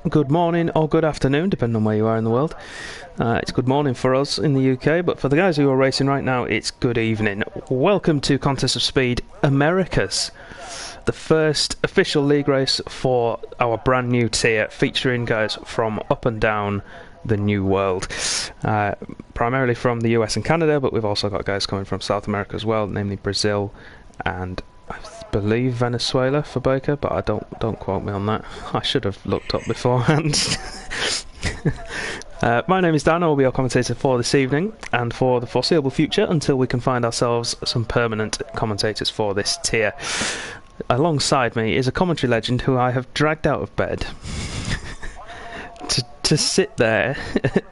Good morning or good afternoon, depending on where you are in the world. It's good morning for us in the UK, but for the guys who are racing right now, it's good evening. Welcome to Contest of Speed Americas, the first official league race for our brand new tier, featuring guys from up and down the new world. Primarily from the US and Canada, but we've also got guys coming from South America as well, namely Brazil and I believe Venezuela for Baker, but I don't quote me on that. I should have looked up beforehand. My name is Dan. I will be your commentator for this evening and for the foreseeable future until we can find ourselves some permanent commentators for this tier. Alongside me is a commentary legend who I have dragged out of bed to sit there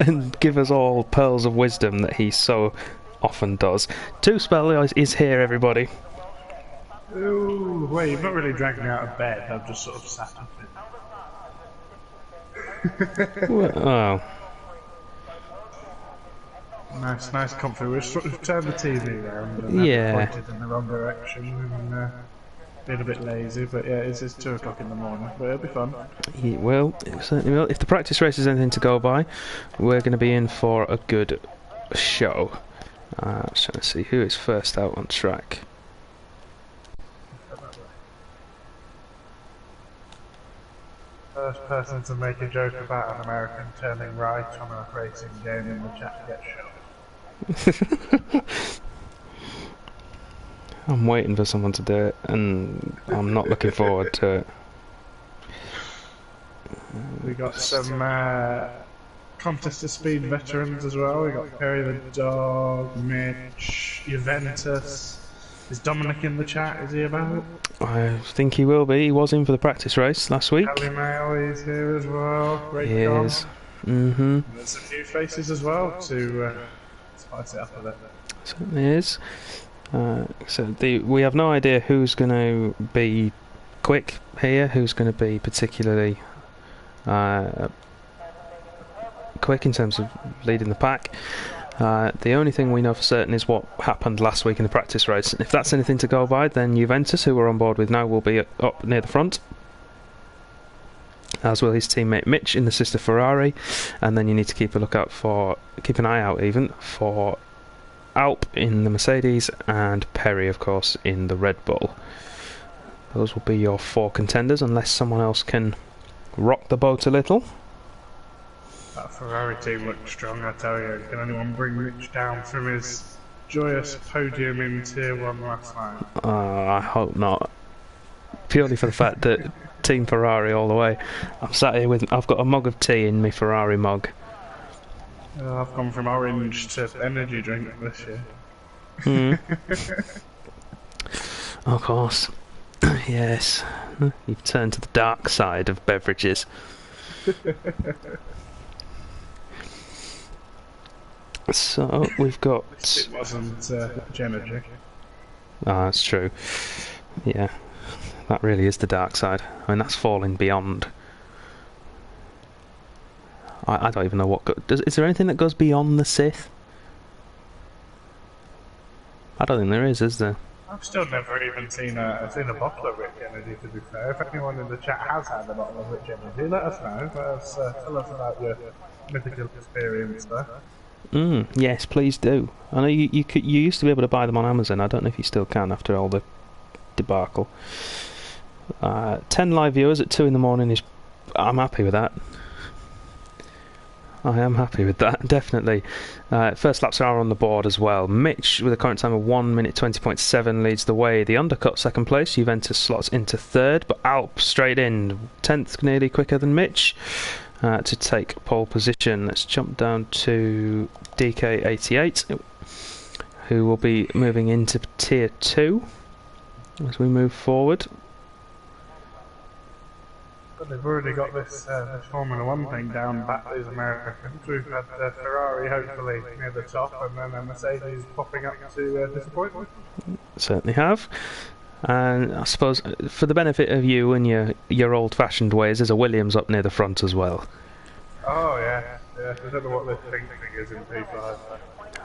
and give us all pearls of wisdom that he so often does. Two Spell is here, everybody. Ooh, wait, you've not really dragged me out of bed, I've just sort of sat up it. Oh. Nice comfy. We've turned the TV round and pointed in the wrong direction and been a bit lazy, but yeah, it's 2 o'clock in the morning, but it'll be fun. It will, it certainly will. If the practice race is anything to go by, we're going to be in for a good show. I was trying to see who is first out on track. First person to make a joke about an American turning right on a racing game in the chat gets shot. I'm waiting for someone to do it, and I'm not looking forward to it. We got some Contest of Speed veterans as well. We got Perry the Dog, Mitch, Juventus. Is Dominic in the chat? Is he about? I think he will be. He was in for the practice race last week. Ali Mail is here as well. Great he is. Mm-hmm. There's some new faces as well to spice it up a bit. Certainly is. We have no idea who's going to be quick here, who's going to be particularly quick in terms of leading the pack. The only thing we know for certain is what happened last week in the practice race. If that's anything to go by, then Juventus, who we're on board with now, will be up near the front, as will his teammate Mitch in the sister Ferrari. And then you need to keep an eye out even for Alp in the Mercedes and Perry, of course, in the Red Bull. Those will be your 4 contenders, unless someone else can rock the boat a little. That Ferrari team looked strong, I tell you. Can anyone bring Rich down from his joyous podium in Tier 1 last night? I hope not. Purely for the fact that Team Ferrari all the way. I'm sat here I've got a mug of tea in my Ferrari mug. I've gone from orange to energy drink this year. Of course. Yes. You've turned to the dark side of beverages. So we've got. It wasn't energy. Ah, that's true. Yeah, that really is the dark side. I mean, that's falling beyond. I don't even know what. Is there anything that goes beyond the Sith? I don't think there is there? I've still never even seen a bottle of Rich Energy, to be fair. If anyone in the chat has had a bottle of Rich Energy, let us know. Tell us about your mythical experience there. Yes, please do. I know you used to be able to buy them on Amazon. I don't know if you still can after all the debacle. 10 live viewers at 2 in the morning I'm happy with that. I am happy with that, definitely. First laps are on the board as well. Mitch, with a current time of 1 minute 20.7, leads the way. The undercut second place. Juventus slots into third, but Alp straight in. 10th, nearly quicker than Mitch. To take pole position. Let's jump down to DK88, who will be moving into Tier 2 as we move forward. But they've already got this Formula 1 thing down back these Americans. We've had Ferrari hopefully near the top, and then a Mercedes popping up to disappointment. Certainly have. And I suppose for the benefit of you and your old-fashioned ways, there's a Williams up near the front as well. Oh yeah. I don't know what this thing is in P5.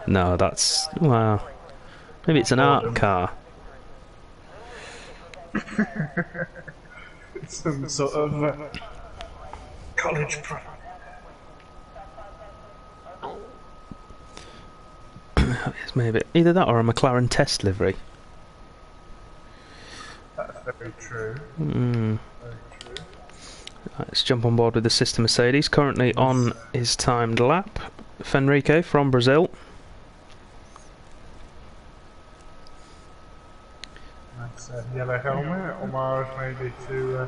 No, well, maybe it's an art car. Some sort of college pro. It's maybe either that or a McLaren test livery. That's very true. Mm. Very true. Let's jump on board with the sister Mercedes. Currently on his timed lap, Fenrique from Brazil. Nice yellow helmet. Omar maybe to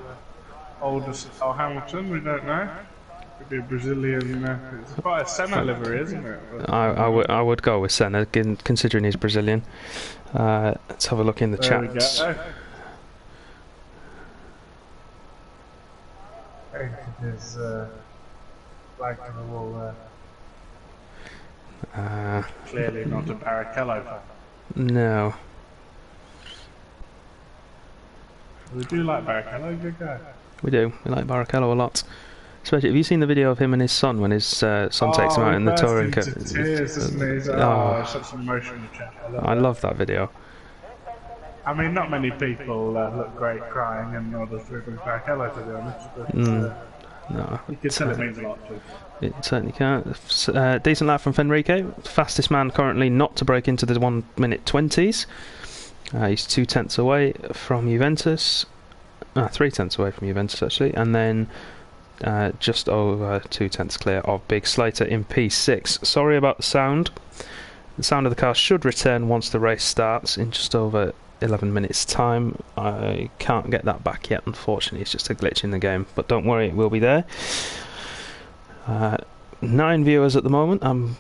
oldest Hamilton. We don't know. Could be a Brazilian. It's quite a Senna livery, isn't it? I would go with Senna, considering he's Brazilian. Let's have a look in the chats. There we go. Painted his flag to the wall there. Clearly not a Barrichello fan. No. We do like Barrichello, good guy. We do. We like Barrichello a lot. Especially, have you seen the video of him and his son when his son takes him out in the touring car? Tears, isn't he? Such an emotional chat. I love that video. I mean, not many people look great crying and others with Barrichello, to be honest. But, no, you can tell it means a lot to him. It certainly can. Decent lap from Fenrique. Fastest man currently not to break into the 1 minute 20s. He's 2/10 away from Juventus. 3/10 away from Juventus, actually. And then just over 2/10 clear of Big Slater in P6. Sorry about the sound. The sound of the car should return once the race starts in just over 11 minutes time. I can't get that back yet, unfortunately. It's just a glitch in the game, but don't worry, it will be there. 9 viewers at the moment. I'm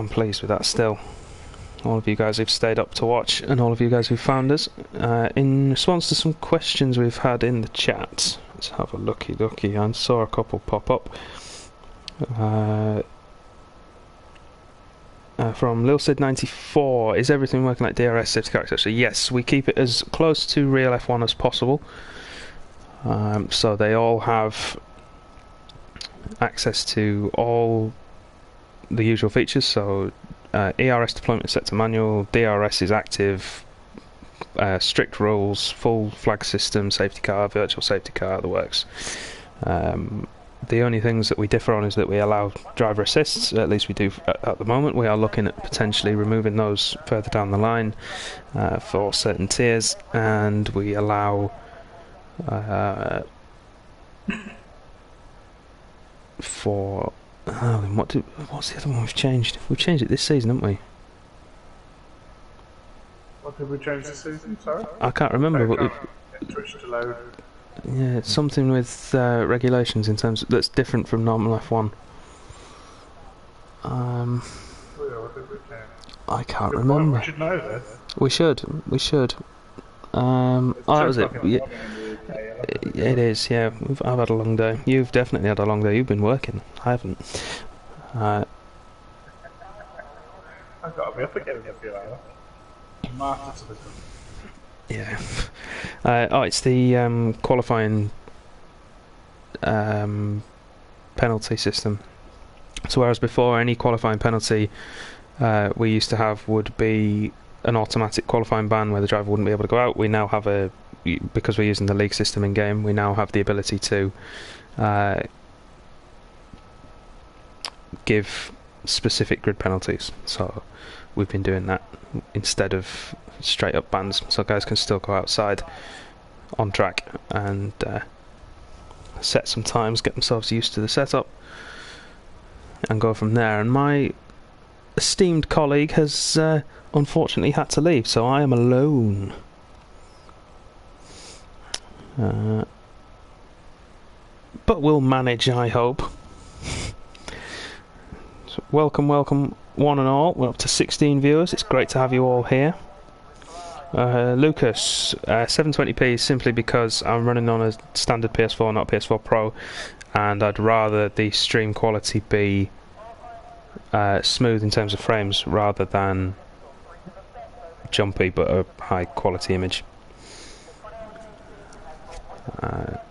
pleased with that still. All of you guys who've stayed up to watch, and all of you guys who found us. In response to some questions we've had in the chat, let's have a looky. I saw a couple pop up. From Lil Sid 94, is everything working like DRS safety car, etc.? Yes, we keep it as close to real F1 as possible. So they all have access to all the usual features. So ERS deployment is set to manual, DRS is active, strict rules, full flag system, safety car, virtual safety car, the works. The only things that we differ on is that we allow driver assists, at least we do at the moment. We are looking at potentially removing those further down the line for certain tiers, and we allow for what's the other one we've changed? We've changed it this season, haven't we? What did we change this season? Sorry, I can't remember. But Twitch to load. Yeah, it's something with regulations in terms of, that's different from normal F1. I can't remember. We should know this. We should. That was it. Yeah, it is. Yeah, I've had a long day. You've definitely had a long day. You've been working. I haven't. I've got to be up again in a few hours. Martyr to the gun. Yeah. It's the qualifying penalty system. So whereas before any qualifying penalty we used to have would be an automatic qualifying ban where the driver wouldn't be able to go out, we now have because we're using the league system in game, we now have the ability to give specific grid penalties. So we've been doing that instead of straight up bans, so guys can still go outside on track and set some times, get themselves used to the setup and go from there. And my esteemed colleague has unfortunately had to leave, so I am alone. But we'll manage, I hope. So welcome one and all. We're up to 16 viewers. It's great to have you all here. Lucas, 720p simply because I'm running on a standard PS4, not PS4 Pro, and I'd rather the stream quality be smooth in terms of frames rather than jumpy but a high quality image.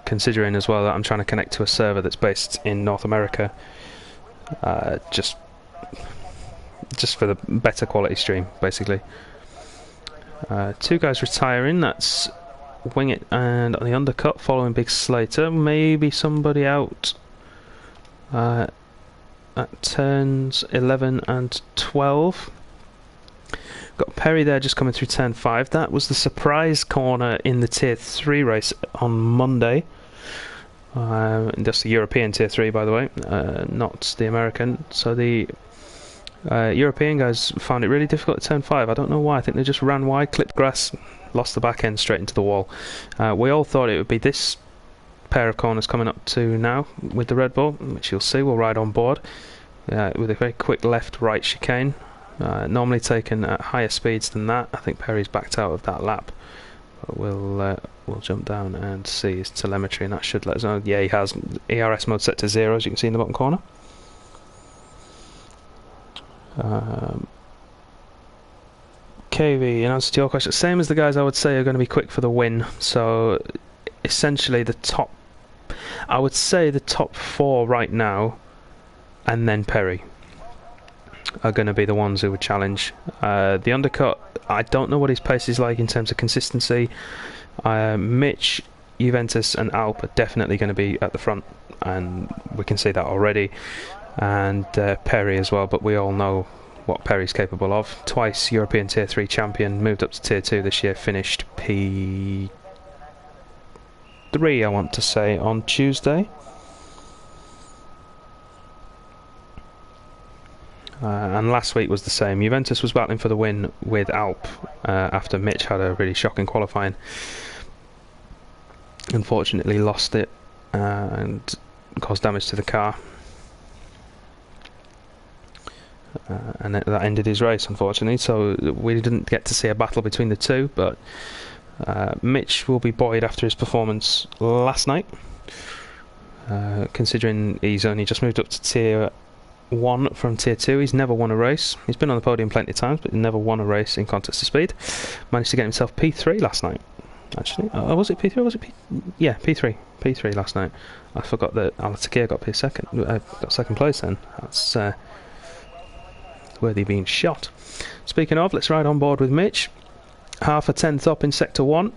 Considering as well that I'm trying to connect to a server that's based in North America, just for the better quality stream, basically. 2 guys retiring, that's Wing It and on the undercut following Big Slater. Maybe somebody out at turns 11 and 12. Got Perry there just coming through turn 5. That was the surprise corner in the Tier 3 race on Monday. That's the European Tier 3, by the way, not the American. So the European guys found it really difficult at turn 5. I don't know why. I think they just ran wide, clipped grass, lost the back end straight into the wall. We all thought it would be this pair of corners coming up to now with the Red Bull, which you'll see will ride on board with a very quick left-right chicane. Normally taken at higher speeds than that. I think Perry's backed out of that lap. But we'll jump down and see his telemetry, and that should let us know. Yeah, he has ERS mode set to 0, as you can see in the bottom corner. KV, in answer to your question, same as the guys I would say are going to be quick for the win. So essentially I would say the top 4 right now, and then Perry, are going to be the ones who would challenge. The undercut, I don't know what his pace is like in terms of consistency. Mitch, Juventus and Alp are definitely going to be at the front, and we can see that already. And Perry as well, but we all know what Perry's capable of. Twice European Tier 3 champion, moved up to Tier 2 this year, finished P3 I want to say on Tuesday. And last week was the same. Juventus was battling for the win with Alp after Mitch had a really shocking qualifying. Unfortunately lost it and caused damage to the car. And that ended his race, unfortunately, so we didn't get to see a battle between the two, but Mitch will be buoyed after his performance last night, considering he's only just moved up to Tier 1 from Tier 2. He's never won a race. He's been on the podium plenty of times, but never won a race in Contest of Speed. Managed to get himself P3 last night, actually. Was it P3 or was it Yeah, P3 last night. I forgot that Alatakir got got second place then. That's worthy being shot. Speaking of, let's ride on board with Mitch. Half a tenth up in Sector 1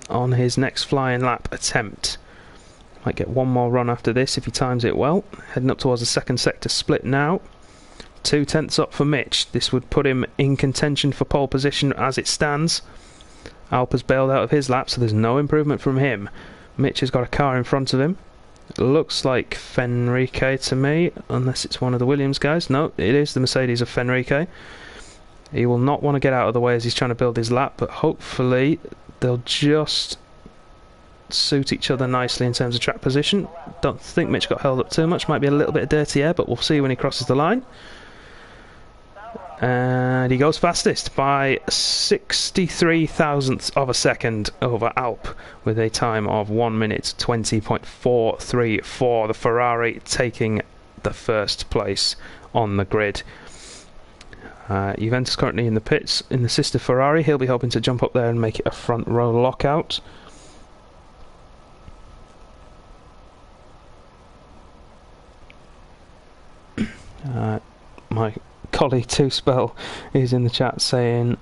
on his next flying lap attempt. Might get one more run after this if he times it well. Heading up towards the second sector split now. 2 tenths up for Mitch. This would put him in contention for pole position as it stands. Alp has bailed out of his lap, so there's no improvement from him. Mitch has got a car in front of him. It looks like Fenrique to me, unless it's one of the Williams guys. No, it is the Mercedes of Fenrique. He will not want to get out of the way as he's trying to build his lap, but hopefully they'll just suit each other nicely in terms of track position. Don't think Mitch got held up too much. Might be a little bit of dirty air, but we'll see when he crosses the line. And he goes fastest by 63 thousandths of a second over Alp, with a time of 1 minute 20.43 for the Ferrari, taking the first place on the grid. Juventus currently in the pits in the sister Ferrari. He'll be hoping to jump up there and make it a front row lockout. My colleague 2Spell is in the chat saying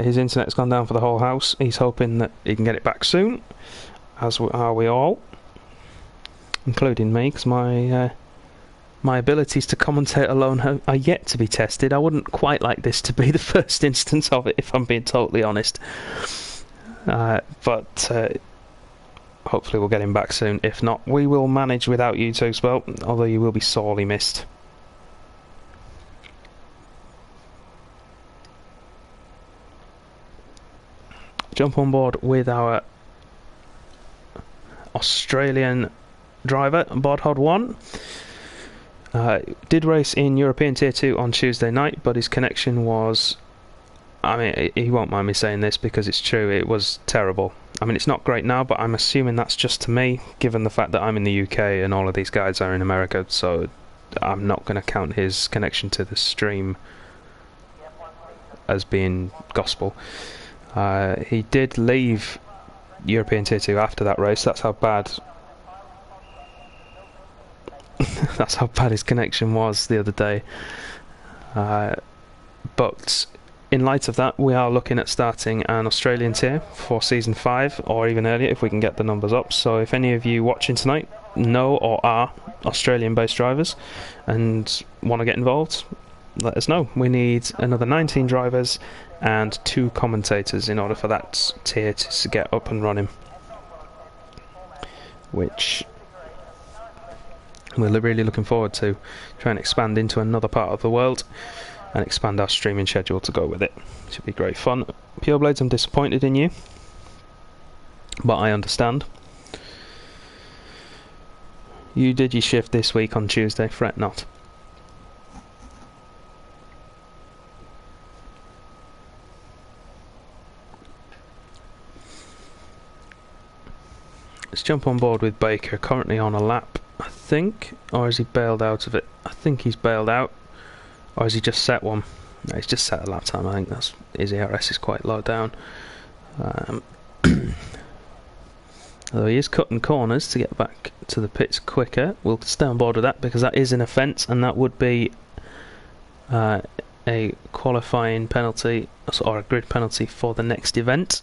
his internet's gone down for the whole house. He's hoping that he can get it back soon, as are we all, including me, because my abilities to commentate alone are yet to be tested. I wouldn't quite like this to be the first instance of it, if I'm being totally honest. But hopefully we'll get him back soon. If not, we will manage without you 2Spell, although you will be sorely missed. Jump on board with our Australian driver, Bodhod 1. Did race in European Tier 2 on Tuesday night, but his connection was... I mean, he won't mind me saying this because it's true, it was terrible. I mean, it's not great now, but I'm assuming that's just to me, given the fact that I'm in the UK and all of these guys are in America, so I'm not going to count his connection to the stream as being gospel. He did leave European Tier 2 after that race. That's how bad that's how bad his connection was the other day. But in light of that, we are looking at starting an Australian tier for Season 5, or even earlier if we can get the numbers up. So if any of you watching tonight know or are Australian-based drivers and want to get involved, let us know. We need another 19 drivers and 2 commentators in order for that tier to get up and running, which we're really looking forward to. Try and expand into another part of the world and expand our streaming schedule to go with it. Should be great fun. Pure Blades, I'm disappointed in you, but I understand. You did your shift this week on Tuesday, fret not. Let's jump on board with Baker, currently on a lap, I think, or has he bailed out of it? I think he's bailed out, or has he just set one? No, he's just set a lap time. I think that's his ERS is quite low down. Although he is cutting corners to get back to the pits quicker. We'll stay on board with that because that is an offence, and that would be a qualifying penalty or a grid penalty for the next event.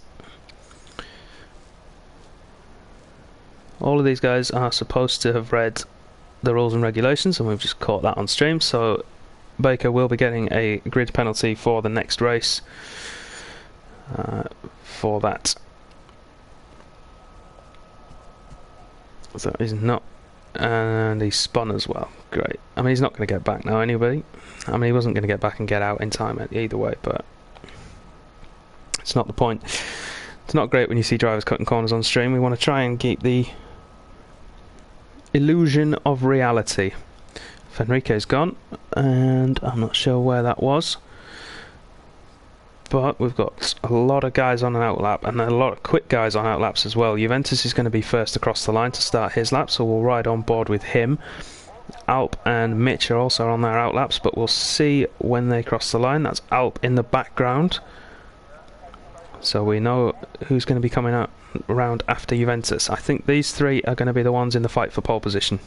All of these guys are supposed to have read the rules and regulations, and we've just caught that on stream, so Baker will be getting a grid penalty for the next race for that. So he's not, and he's spun as well. Great. I mean, he's not going to get back now anyway. I mean, he wasn't going to get back and get out in time either way, but it's not the point. It's not great when you see drivers cutting corners on stream. We want to try and keep the illusion of reality. Fenrique's gone, and I'm not sure where that was. But we've got a lot of guys on an outlap, and a lot of quick guys on outlaps as well. Juventus is going to be first across the line to start his lap, so we'll ride on board with him. Alp and Mitch are also on their outlaps, but we'll see when they cross the line. That's Alp in the background, so we know who's going to be coming out around after Juventus. I think these 3 are going to be the ones in the fight for pole position.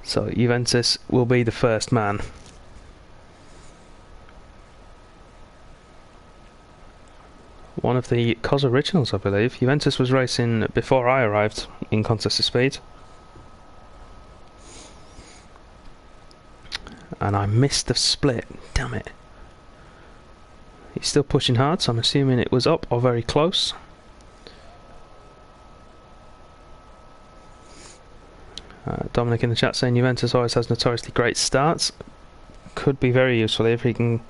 So Juventus will be the first man. One of the COS originals, I believe. Juventus was racing before I arrived in Contest of Speed, and I missed the split. Damn it. He's still pushing hard, so I'm assuming it was up or very close. Dominic in the chat saying Juventus always has notoriously great starts. Could be very useful if he can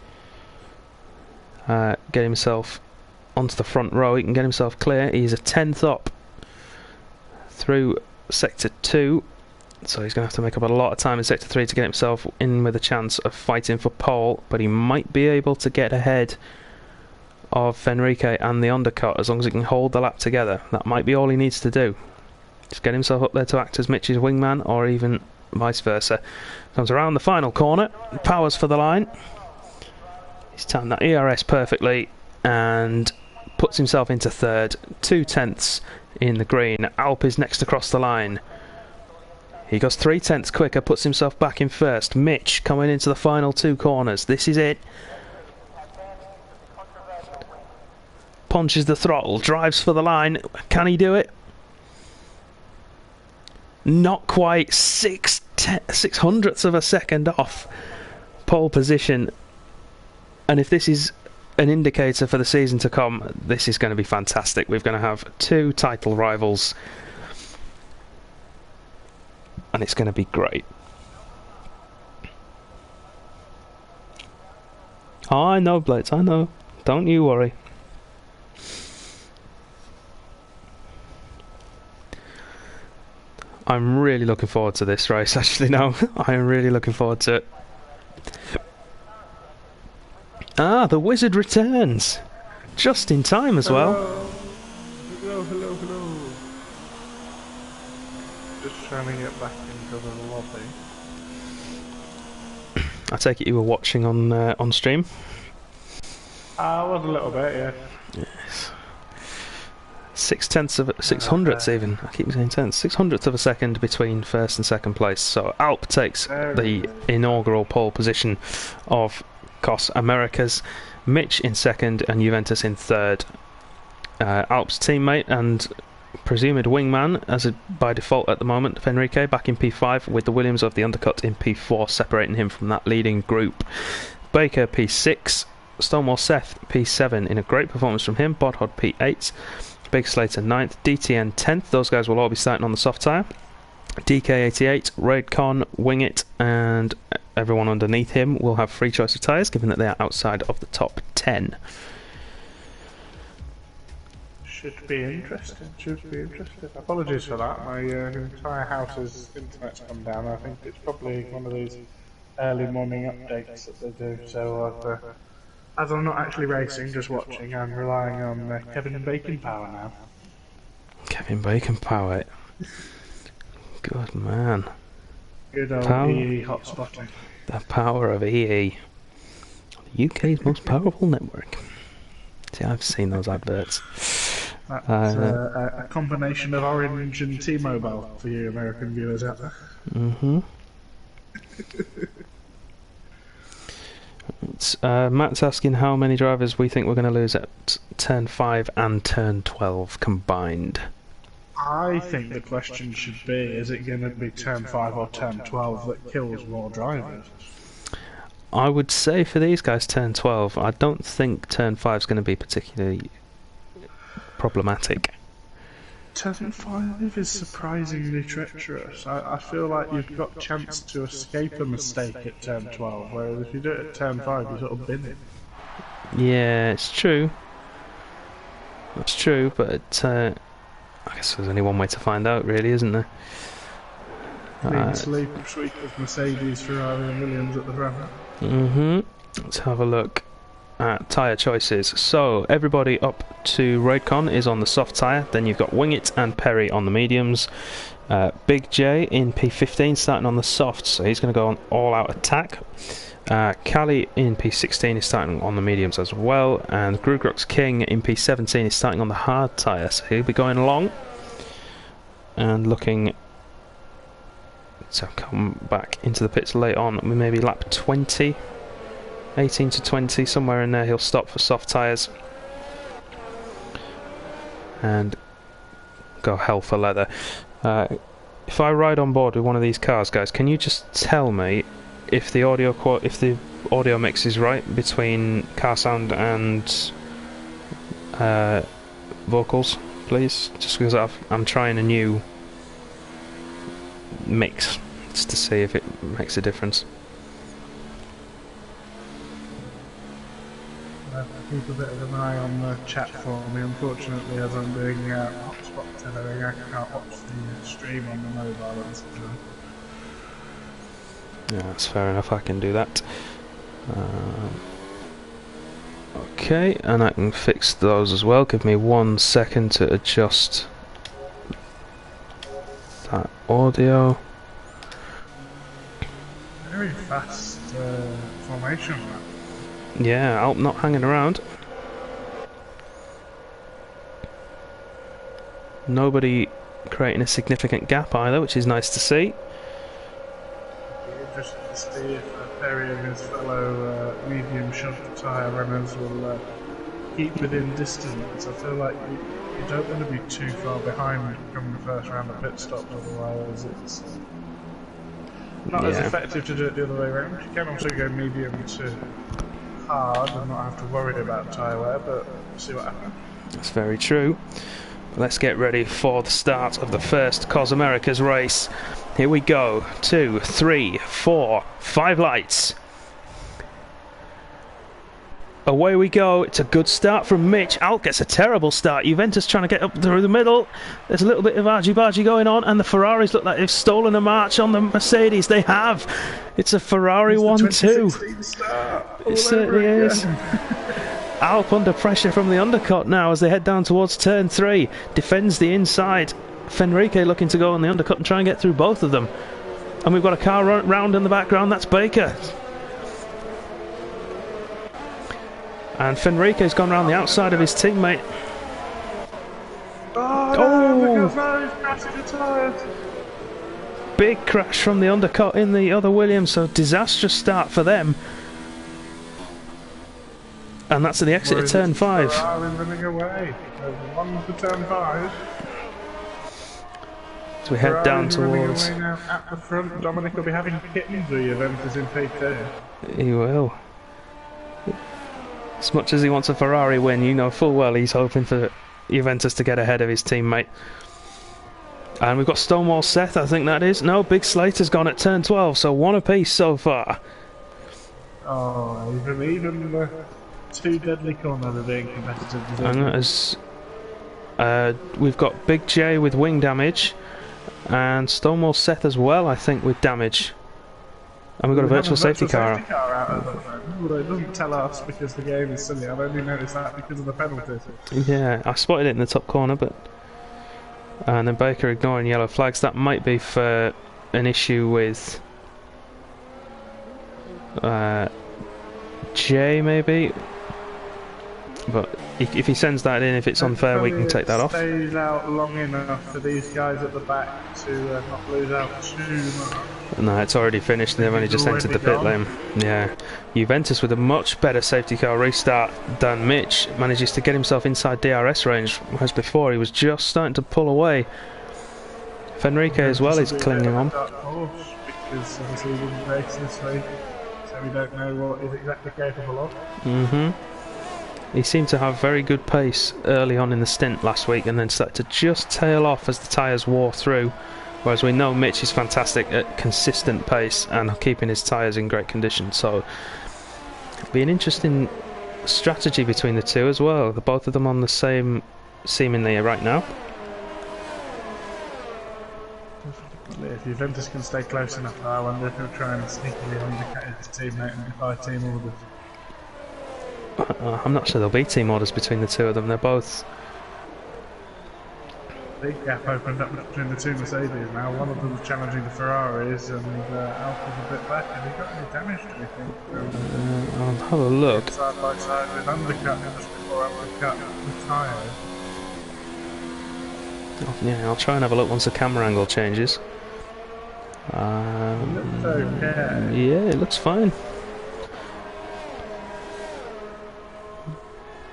get himself onto the front row. He can get himself clear. He's a 10th up through sector 2, so he's going to have to make up a lot of time in sector 3 to get himself in with a chance of fighting for pole, but he might be able to get ahead of Fenrique and the undercut as long as he can hold the lap together. That might be all he needs to do. Just get himself up there to act as Mitch's wingman, or even vice versa. Comes around the final corner, powers for the line. He's timed that ERS perfectly and puts himself into third, 2/10 in the green. Alp is next across the line. He goes 3/10 quicker, puts himself back in first. Mitch coming into the final 2 corners. This is it. Punches the throttle, drives for the line. Can he do it? Not quite. 6/600ths of a second off pole position. And if this is an indicator for the season to come, this is going to be fantastic. We're going to have 2 title rivals, and it's going to be great. Oh, I know, Blades, I know. Don't you worry. I'm really looking forward to this race, actually, now. I'm really looking forward to it. Ah, the wizard returns! Just in time as well. Hello. Just trying to get back into the lobby. I take it you were watching on stream? I was a little bit, yeah. Yes. 6/600ths even. I keep saying tenths. 600th of a second between first and second place. So Alp takes the inaugural pole position of COS Americas. Mitch in second and Juventus in third. Alp's teammate and presumed wingman by default at the moment. Fenrique back in P5 with the Williams of the undercut in P4 separating him from that leading group. Baker P6, Stonewall Seth P7 in a great performance from him. Bodhod P8, Baker Slater 9th, DTN 10th. Those guys will all be starting on the soft tyre. DK88, Raidcon, Wing It, and everyone underneath him will have free choice of tyres, given that they are outside of the top 10. Should be interesting. Apologies for that. My entire house's internet's come down. I think it's probably one of these early morning updates that they do. So, as I'm not actually racing, just watching, I'm relying on Kevin Bacon power now. Kevin Bacon power. Good man. Good old EE hotspotting. The power of EE. The UK's most powerful network. See, I've seen those adverts. That's a combination of Orange and T-Mobile for you American viewers out there. Mm-hmm. Matt's asking how many drivers we think we're going to lose at turn 5 and turn 12 combined. I think the question should be, is it going to be turn 5 or turn 12 that kills more drivers? I would say for these guys turn 12. I don't think turn 5 is going to be particularly problematic. Turn 5 is surprisingly treacherous. I feel like you've got a chance to escape a mistake at turn 12, whereas if you do it at turn 5 you sort of bin it. Yeah, it's true. It's true, but I guess there's only one way to find out, really, isn't there? Clean sweep of Mercedes, Ferrari and Williams at the front. Let's have a look at tyre choices. So everybody up to Raidcon is on the soft tyre. Then you've got Wing It and Perry on the mediums. Big J in P15 starting on the soft, so he's going to go on all-out attack. Cali in P16 is starting on the mediums as well, and Grugrox King in P17 is starting on the hard tyre, so he'll be going along and looking to come back into the pits late on. Maybe lap 20, 18 to 20, somewhere in there. He'll stop for soft tyres and go hell for leather. If I ride on board with one of these cars, guys, can you just tell me if the audio mix is right between car sound and vocals, please? Just because I'm trying a new mix just to see if it makes a difference. Keep a bit of an eye on the chat for me. Unfortunately, as I'm doing hotspot tethering, I can't watch the stream on the mobile. Yeah, that's fair enough, I can do that. Okay, and I can fix those as well. Give me 1 second to adjust that audio. Very fast formation. Yeah, Alp not hanging around. Nobody creating a significant gap either, which is nice to see. Interesting to see if Perry and his fellow medium short tyre runners will keep within distance. I feel like you don't want to be too far behind come the first round of pit stops, otherwise it's not as effective to do it the other way around. You can also go medium to hard and not have to worry about tyre wear, but we'll see what happens. That's very true. Let's get ready for the start of the first COS Americas race. Here we go. 2, 3, 4, 5 lights. Away we go. It's a good start from Mitch. Alt gets a terrible start. Juventus trying to get up through the middle. There's a little bit of argy-bargy going on, and the Ferraris look like they've stolen a march on the Mercedes. They have. It's a Ferrari 1-2. It certainly is. Alp under pressure from the undercut now as they head down towards turn 3. Defends the inside. Fenrique looking to go on the undercut and try and get through both of them. And we've got a car round in the background. That's Baker. And Fenrique's gone round the outside of his teammate. Big crash from the undercut in the other Williams, so disastrous start for them. And that's at the exit of turn 5. Running away. One for turn 5. as we head down towards... Running away now at the front. Dominic will be having kittens with Juventus in P2. He will. As much as he wants a Ferrari win, you know full well he's hoping for Juventus to get ahead of his teammate. And we've got Stonewall Seth, I think that is. No, Big Slater's gone at turn 12, so one apiece so far. Oh, even the two deadly corners are being competitive. And that is, we've got Big J with wing damage, and Stonewall Seth as well, I think, with damage. And we've got a virtual safety car out. Although it doesn't tell us because the game is silly. I've only noticed that because of the penalties. Yeah, I spotted it in the top corner, but... And then Baker ignoring yellow flags. That might be for an issue with... J, maybe? But if he sends that in, if it's unfair, we can take that off. Stays out long enough for these guys at the back to not lose out too much. No, it's already finished and they've only just entered the pit lane. Yeah. Juventus with a much better safety car restart than Mitch manages to get himself inside DRS range, whereas before he was just starting to pull away. Fenrique as well is clinging on. Because obviously he didn't race this week, so we don't know what he's exactly capable of. He seemed to have very good pace early on in the stint last week and then started to just tail off as the tyres wore through. Whereas we know Mitch is fantastic at consistent pace and keeping his tyres in great condition. So it'll be an interesting strategy between the two as well. They're both of them on the same seemingly right now. If Juventus can stay close enough, I wonder if he'll try and sneakily undercut his teammate and defy team orders. I'm not sure there'll be team orders between the two of them. They're both... Big gap opened up between the two Mercedes now. One of them's challenging the Ferraris, and Alfa's a bit back. Have he got any damage, do you think? I'll have a look. Side by side with undercut just before undercut the tyres. Yeah, I'll try and have a look once the camera angle changes. It looks okay. Yeah, it looks fine.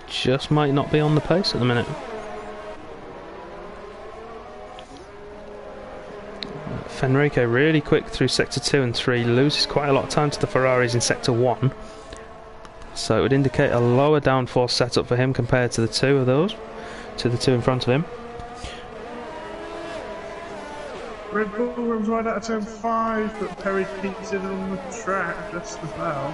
Just might not be on the pace at the minute. Fenrique really quick through sector 2 and 3, loses quite a lot of time to the Ferraris in sector 1, so it would indicate a lower downforce setup for him compared to the two of those, to the two in front of him. Red Bull runs right out of turn 5, but Perry keeps it on the track just about.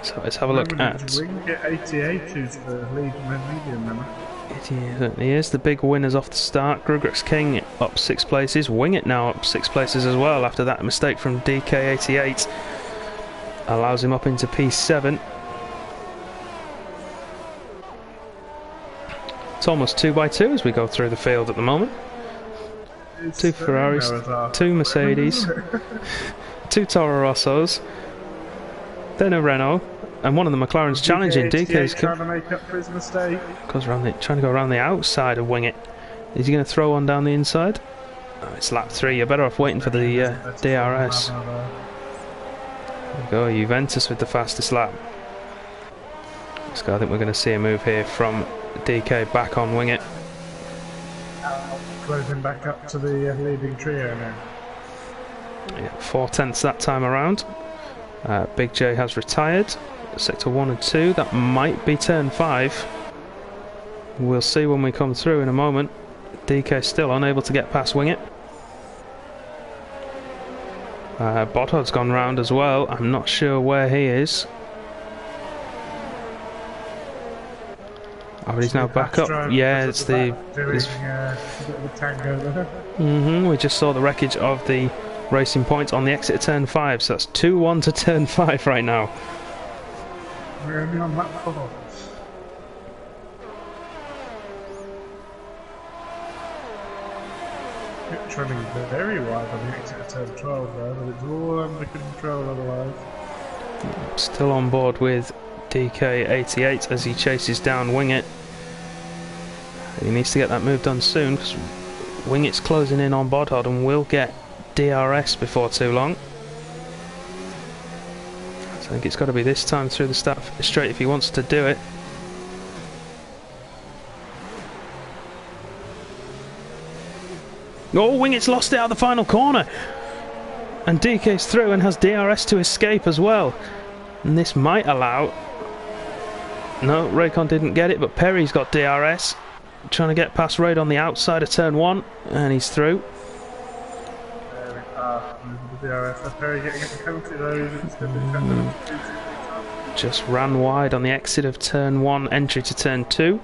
So let's have a look at... Get 88 who's the lead medium number. He is the big winners off the start. Grugrex King up 6 places. Wing It now up 6 places as well after that mistake from DK88. Allows him up into P7. It's almost 2 by 2 as we go through the field at the moment. It's 2 Ferraris, 2 Mercedes, 2 Toro Rossos, then a Renault. And one of the McLaren's challenging DK's trying to make up for his mistake. Trying to go around the outside of Wing It. Is he going to throw one down the inside? Oh, it's lap 3. You're better off waiting for the DRS. There we go, Juventus with the fastest lap. So I think we're going to see a move here from DK back on Wing It. Closing back up to the leading trio now. Yeah, 4/10 that time around. Big J has retired. Sector 1 and 2, that might be turn 5. We'll see when we come through in a moment. DK still unable to get past Wing It. Bodhod's gone round as well. I'm not sure where he is. Oh, but he's now back up. Yeah, it's the... we just saw the wreckage of the Racing Point on the exit of turn 5, so that's 2-1 to turn 5 right now. We're only on lap 4. It's running very wide on the exit of turn 12 there, but it's all under control otherwise. Still on board with DK88 as he chases down Wing It. He needs to get that move done soon because Wing It's closing in on Bodhod and will get DRS before too long. I think it's got to be this time through the start straight if he wants to do it. Oh, Wingett's lost it out of the final corner. And DK's through and has DRS to escape as well. And this might allow... No, Raycon didn't get it, but Perry's got DRS. Trying to get past Raid on the outside of turn 1, and he's through. There we are. The DRS. Perry getting a penalty though. Just ran wide on the exit of turn 1, entry to turn 2.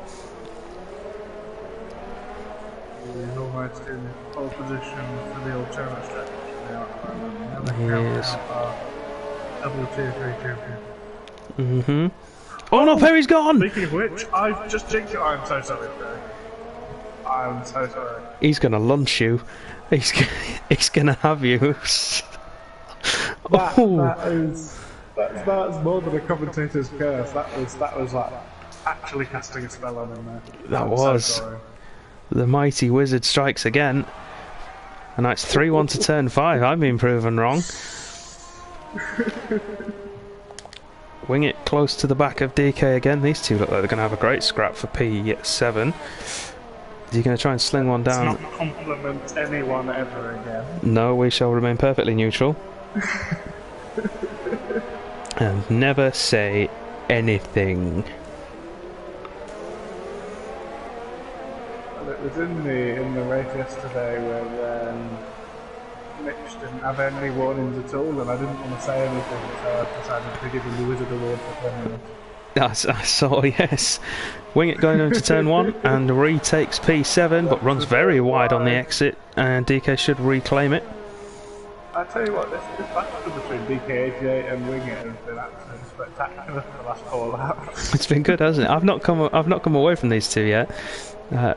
He's almost in pole position for the alternate stretch. He is. Double tier 3 champion. Oh no, Perry's gone! Speaking of which, I've just jinxed it. I'm so sorry, Perry. I'm so sorry. He's gonna lunch you. He's gonna have you. That's more than a commentator's curse. That was like actually casting a spell on him there. That was. So sorry. The mighty wizard strikes again. And that's 3-1 to turn 5. I've been proven wrong. Wing it close to the back of DK again. These two look like they're going to have a great scrap for P7. Is he going to try and sling one down? Let's not compliment anyone ever again. No, we shall remain perfectly neutral. And never say anything. Well, it was in the race yesterday where Mitch didn't have any warnings at all, and I didn't want to say anything, so I decided to give him the Wizard Award for 10 minutes. I saw, yes. Wing it going into turn 1 and retakes P7, but runs very wide on the exit, and DK should reclaim it. I tell you what, this battle between DK88 and Wing It has been absolutely spectacular for the last 4 laps. It's been good, hasn't it? I've not come away from these two yet.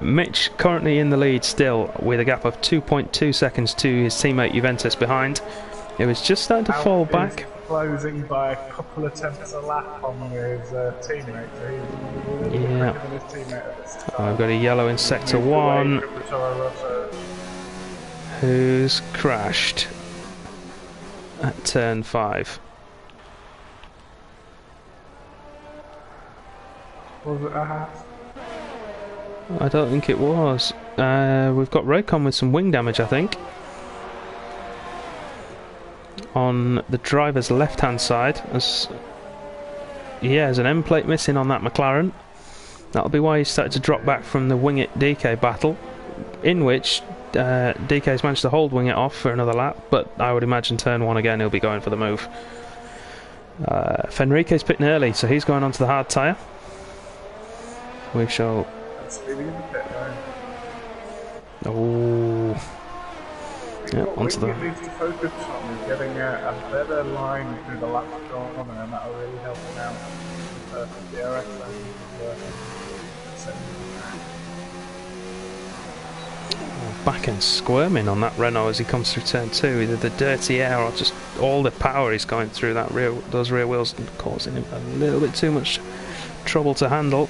Mitch currently in the lead still, with a gap of 2.2 seconds to his teammate Juventus behind. It was just starting to fall back. Closing by a couple of tenths a lap on his teammate. So he's Yeah. his teammate at this time. I've got a yellow in sector 1 who's crashed at turn 5. Was it a hat? I don't think it was. We've got Raycon with some wing damage, I think. On the driver's left-hand side. There's an end plate missing on that McLaren. That'll be why he started to drop back from the Wing It DK battle, in which DK's managed to hold Wing It off for another lap, but I would imagine turn 1 again he'll be going for the move. Fenrique's pitting early, so he's going onto the hard tyre. We shall... Oh, yeah, onto the... needs to focus on is getting a better line through the lap corner, and that'll really help him out. The DRS back end squirming on that Renault as he comes through turn 2. Either the dirty air or just all the power is going through those rear wheels and causing him a little bit too much trouble to handle.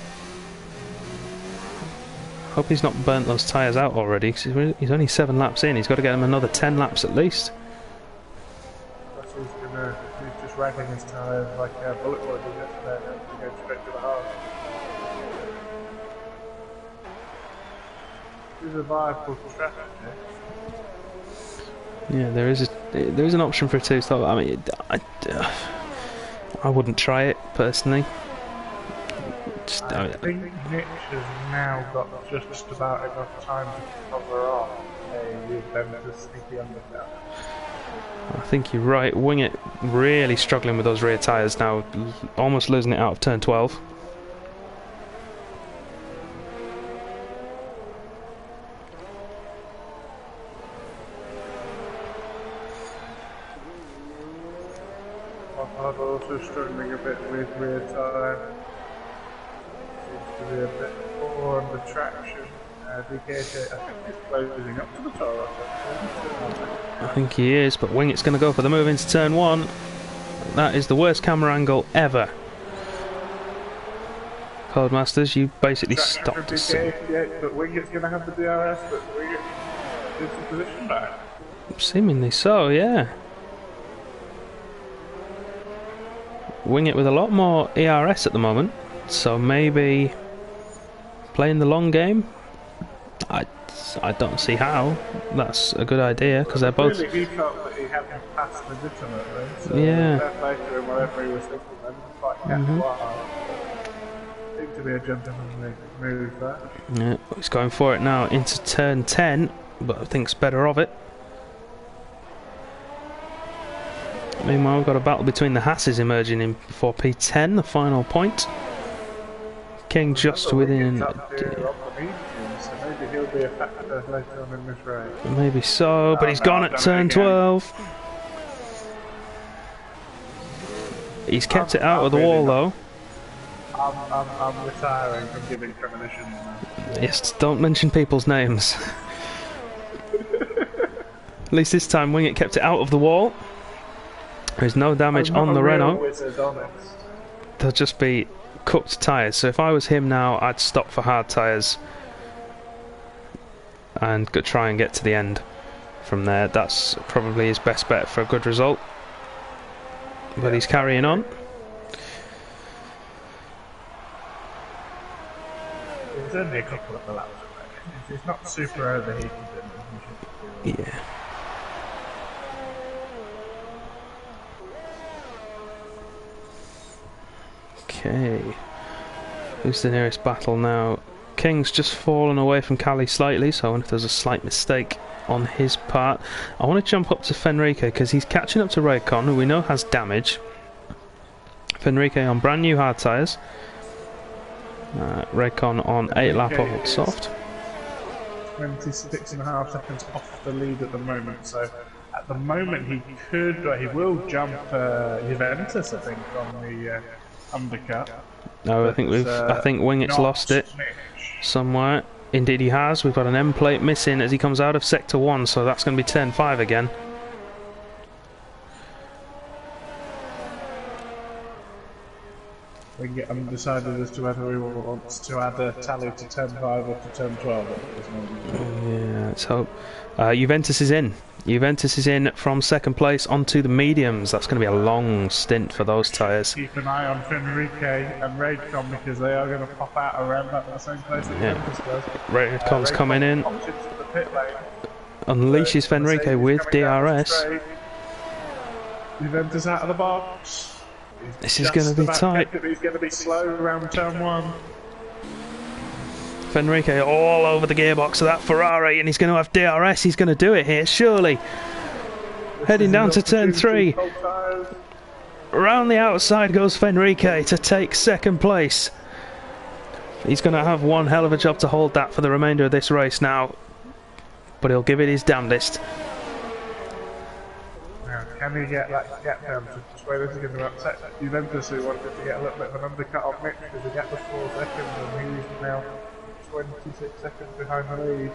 Hope he's not burnt those tyres out already, because he's only 7 laps in. He's got to get him another 10 laps at least. He's just ragging his tyres like a bullet would yesterday to go straight to the heart. This is a viable strategy. Yeah, there is an option for a 2-stop. I mean, I wouldn't try it personally. I think Mitch has now got just about enough time to cover off them to sneaky undercut. I think you're right. Wing It really struggling with those rear tyres now, almost losing it out of turn 12. I'm also struggling a bit with rear tyre. To be a bit more under traction. DKJ, I think he's closing up to the Toro. I think he is, but Wing It's going to go for the move into turn 1. That is the worst camera angle ever. Codemasters, you basically stopped us. But Wing It's going to have the DRS, but Wing It is the position back. Seemingly so, yeah. Wing It with a lot more ERS at the moment, so maybe playing the long game. I don't see how. That's a good idea because they're both. Really, he felt that he hadn't passed legitimately. So Yeah. fair play to him, whatever he was thinking. I didn't quite catch why. Seemed to be a gentlemanly move there. Yeah, he's going for it now into turn 10, but I think's better of it. Meanwhile, we've got a battle between the Hasses emerging in for P10, the final point. King just within. So maybe he'll be a factor later on in this race. Maybe so, but he's gone at turn 12. He's kept it out of the wall though. I'm retiring from giving premonitions now. Yes, don't mention people's names. At least this time Wingett kept it out of the wall. There's no damage on the Renault. There'll just be cooked tyres. So if I was him now, I'd stop for hard tyres and try and get to the end from there. That's probably his best bet for a good result. But he's carrying on. It's only a couple of laps. It's not super overheated. Yeah. Okay. Who's the nearest battle now? King's just fallen away from Cali slightly, so I wonder if there's a slight mistake on his part. I want to jump up to Fenrique because he's catching up to Raycon, who we know has damage. Fenrique on brand new hard tyres. Raycon on 8-lap old soft. 26.5 seconds off the lead at the moment, so at the moment he could, or he will jump Juventus, I think, on the undercut. No, I think Wingett's lost it somewhere. Indeed he has. We've got an M plate missing as he comes out of sector 1, so that's going to be turn 5 again. We can get undecided as to whether he wants to add a tally to turn 5 or to turn 12. Yeah, let's hope. Juventus is in. Juventus is in from second place onto the mediums. That's going to be a long stint for those tyres. Keep an eye on Fenrique and Raidcom because they are going to pop out around about the same place that Juventus does. Raidcom's coming in. Unleashes Fenrique with DRS. Juventus out of the box. This is going to be tight. He's going to be slow around turn 1. Fenrique all over the gearbox of that Ferrari, and he's going to have DRS. He's going to do it here, surely. Heading down to turn 3. Around the outside goes Fenrique to take second place. He's going to have one hell of a job to hold that for the remainder of this race now, but he'll give it his damnedest. Now, can he get that gap down to where this is going to upset Juventus, who wanted to get a little bit of an undercut on Mitch because the gap was 4 seconds and he's now 26 seconds behind the lead.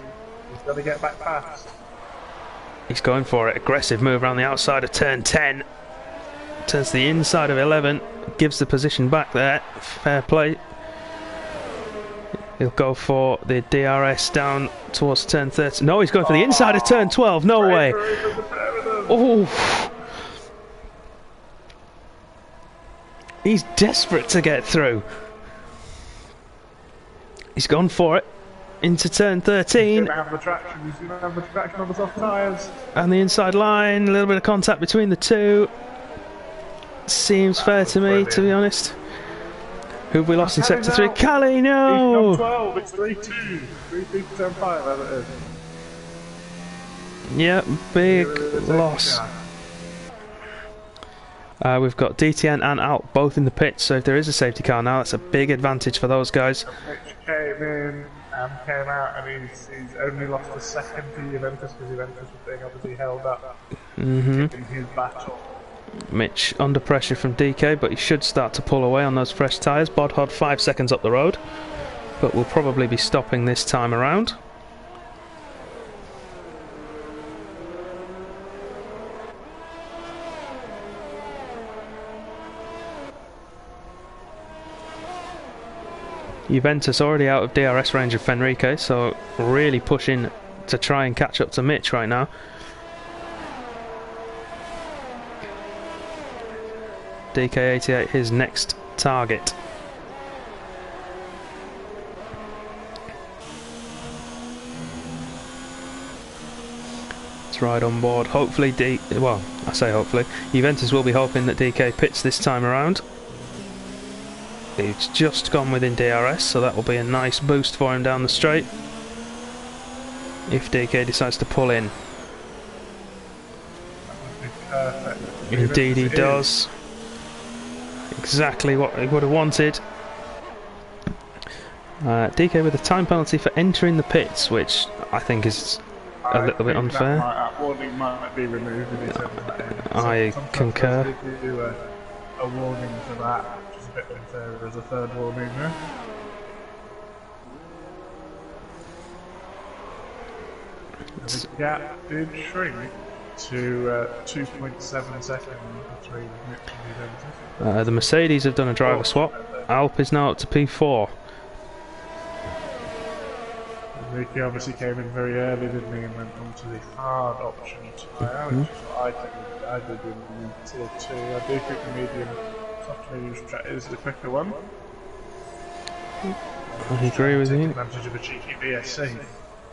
He's got to get back fast. He's going for it. Aggressive move around the outside of turn 10. Turns to the inside of 11. Gives the position back there. Fair play. He'll go for the DRS down towards turn 13. No, he's going for the inside of turn 12. No way. Oh. He's desperate to get through. He's gone for it into turn 13. He's going to have the traction. He's going to have the traction on the soft tyres. And the inside line, a little bit of contact between the two. Seems fair to me, to be honest. Who have we lost in sector 3? Cali, no! He's 12, it's 3-2. 3-2 to turn 5, as it is. Yep, big loss. We've got DTN and Alt both in the pits, so if there is a safety car now, that's a big advantage for those guys. Mitch came in and came out, and he's only lost a second to Juventus because Juventus was being obviously held up in his battle. Mitch under pressure from DK, but he should start to pull away on those fresh tyres. Bodhod 5 seconds up the road, but we'll probably be stopping this time around. Juventus already out of DRS range of Fenrique, so really pushing to try and catch up to Mitch right now. DK88 his next target. It's right on board. Hopefully, well, I say hopefully, Juventus will be hoping that DK pits this time around. He's just gone within DRS, so that will be a nice boost for him down the straight. If DK decides to pull in. Perfect. Indeed he does. Exactly what he would have wanted. DK with a time penalty for entering the pits, which I think is a little bit unfair. That warning might be removed. I concur. They do a warning for that, which is a bit unfair as a third warning there. The gap did shrink to 2.7 seconds between Mitch and Juventus. The Mercedes have done a driver swap. Alp is now up to P4. Ricky obviously came in very early, didn't he, and went on to the hard option tyre, which is what I did in Tier 2. I do think the medium soft medium track is the quicker one. I agree with you. Advantage of a cheeky BSC.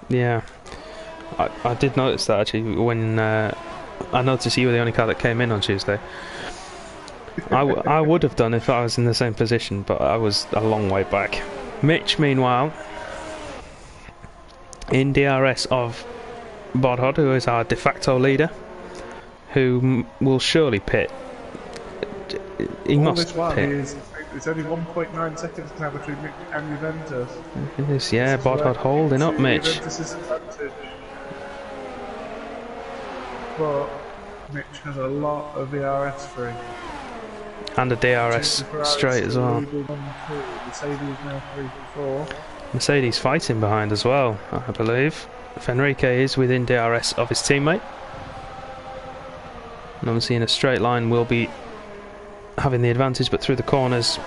Yeah. I did notice that actually when I noticed you were the only car that came in on Tuesday. I would have done if I was in the same position, but I was a long way back. Mitch, meanwhile, in DRS of Bodhod, who is our de facto leader, who will surely pit. He must pit. It's only 1.9 seconds now between Mitch and Juventus. It is, yeah, Bodhod holding up Mitch. Juventus' advantage. But Mitch has a lot of DRS free. And a DRS straight as well. Mercedes now 3-4. Mercedes fighting behind as well, I believe. Fenrique is within DRS of his teammate. And obviously in a straight line will be having the advantage, but through the corners